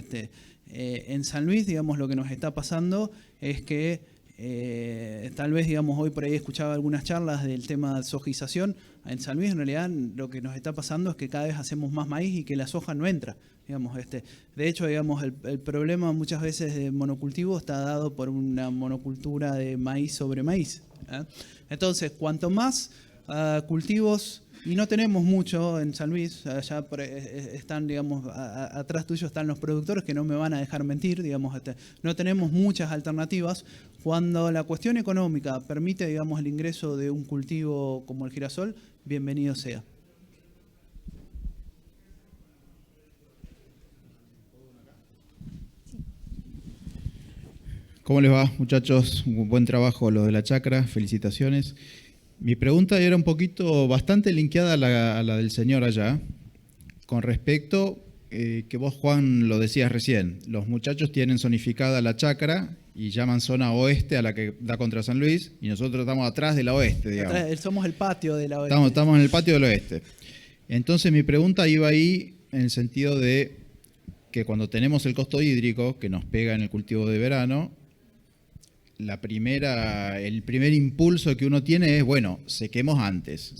S4: en San Luis, digamos, lo que nos está pasando es que tal vez, digamos, hoy por ahí escuchaba algunas charlas del tema de sojización. En San Luis, en realidad, lo que nos está pasando es que cada vez hacemos más maíz y que la soja no entra. Digamos, de hecho, digamos, el problema muchas veces de monocultivo está dado por una monocultura de maíz sobre maíz. Entonces, cuanto más cultivos... Y no tenemos mucho en San Luis, allá están, digamos, atrás tuyo están los productores que no me van a dejar mentir, digamos, no tenemos muchas alternativas. Cuando la cuestión económica permite, digamos, el ingreso de un cultivo como el girasol, bienvenido sea.
S7: ¿Cómo les va, muchachos? Un buen trabajo lo de la chacra, felicitaciones. Mi pregunta era un poquito, bastante linkeada a la del señor allá, con respecto que vos, Juan, lo decías recién. Los muchachos tienen zonificada la chacra y llaman zona oeste a la que da contra San Luis, y nosotros estamos atrás de la oeste, digamos.
S4: Somos el patio de la oeste.
S7: Estamos en el patio del oeste. Entonces mi pregunta iba ahí en el sentido de que cuando tenemos el costo hídrico que nos pega en el cultivo de verano, el primer impulso que uno tiene es, bueno, sequemos antes.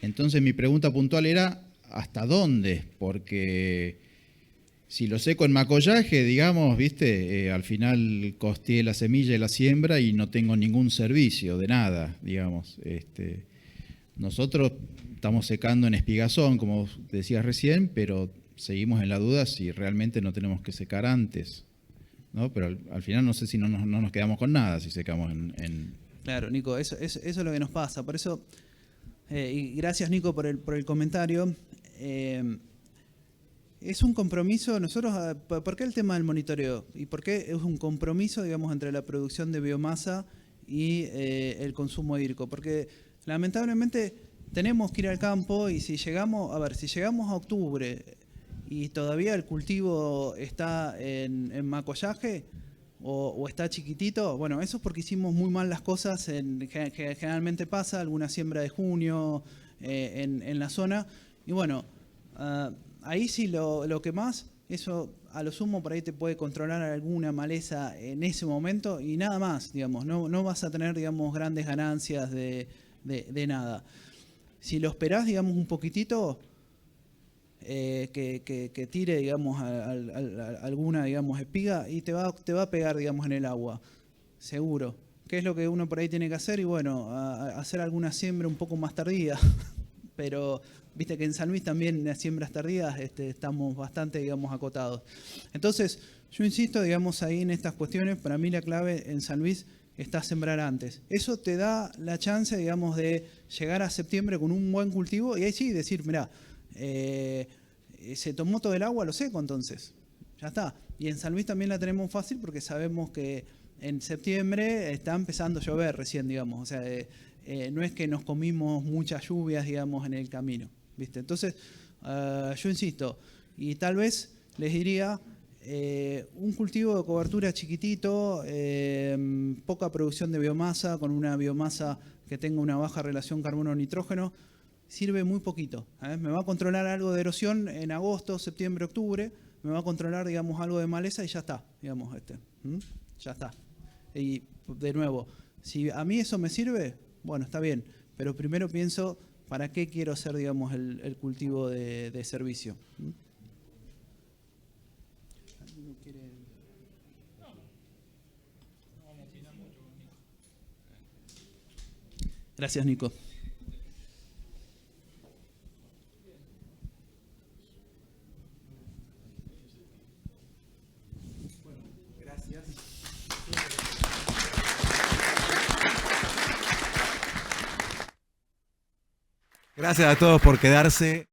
S7: Entonces mi pregunta puntual era, hasta dónde, porque si lo seco en macollaje, digamos, ¿viste? Al final costeé la semilla y la siembra y no tengo ningún servicio de nada, digamos. Nosotros estamos secando en espigazón, como decías recién, pero seguimos en la duda si realmente no tenemos que secar antes, ¿no? Pero al final no sé si no nos quedamos con nada si secamos en...
S8: Claro, Nico, eso es lo que nos pasa. Por eso, y gracias Nico por el comentario. Es un compromiso, nosotros, ¿por qué el tema del monitoreo? ¿Y por qué es un compromiso, digamos, entre la producción de biomasa y el consumo hídrico? Porque lamentablemente tenemos que ir al campo y si llegamos a octubre y todavía el cultivo está en macollaje o está chiquitito, bueno, eso es porque hicimos muy mal las cosas, que generalmente pasa, alguna siembra de junio en la zona, y bueno, ahí sí lo que más, eso a lo sumo por ahí te puede controlar alguna maleza en ese momento y nada más, digamos, no vas a tener, digamos, grandes ganancias de nada. Si lo esperás, digamos, un poquitito, que tire, digamos, alguna, digamos, espiga y te va a pegar, digamos, en el agua, seguro. ¿Qué es lo que uno por ahí tiene que hacer? Y bueno, hacer alguna siembra un poco más tardía, pero viste que en San Luis también las siembras tardías estamos bastante, digamos, acotados. Entonces, yo insisto, digamos, ahí en estas cuestiones, para mí la clave en San Luis está sembrar antes. Eso te da la chance, digamos, de llegar a septiembre con un buen cultivo y ahí sí decir, mirá, se tomó todo el agua, lo seco entonces, ya está. Y en San Luis también la tenemos fácil porque sabemos que en septiembre está empezando a llover recién, digamos, o sea, no es que nos comimos muchas lluvias, digamos, en el camino, ¿viste? Entonces, yo insisto, y tal vez les diría, un cultivo de cobertura chiquitito, poca producción de biomasa, con una biomasa que tenga una baja relación carbono-nitrógeno, sirve muy poquito. Me va a controlar algo de erosión en agosto, septiembre, octubre, me va a controlar, digamos, algo de maleza y ya está, digamos, ya está. Y de nuevo, si a mí eso me sirve, bueno, está bien, pero primero pienso, ¿para qué quiero hacer, digamos, el cultivo de servicio? Gracias, Nico.
S9: Gracias a todos por quedarse.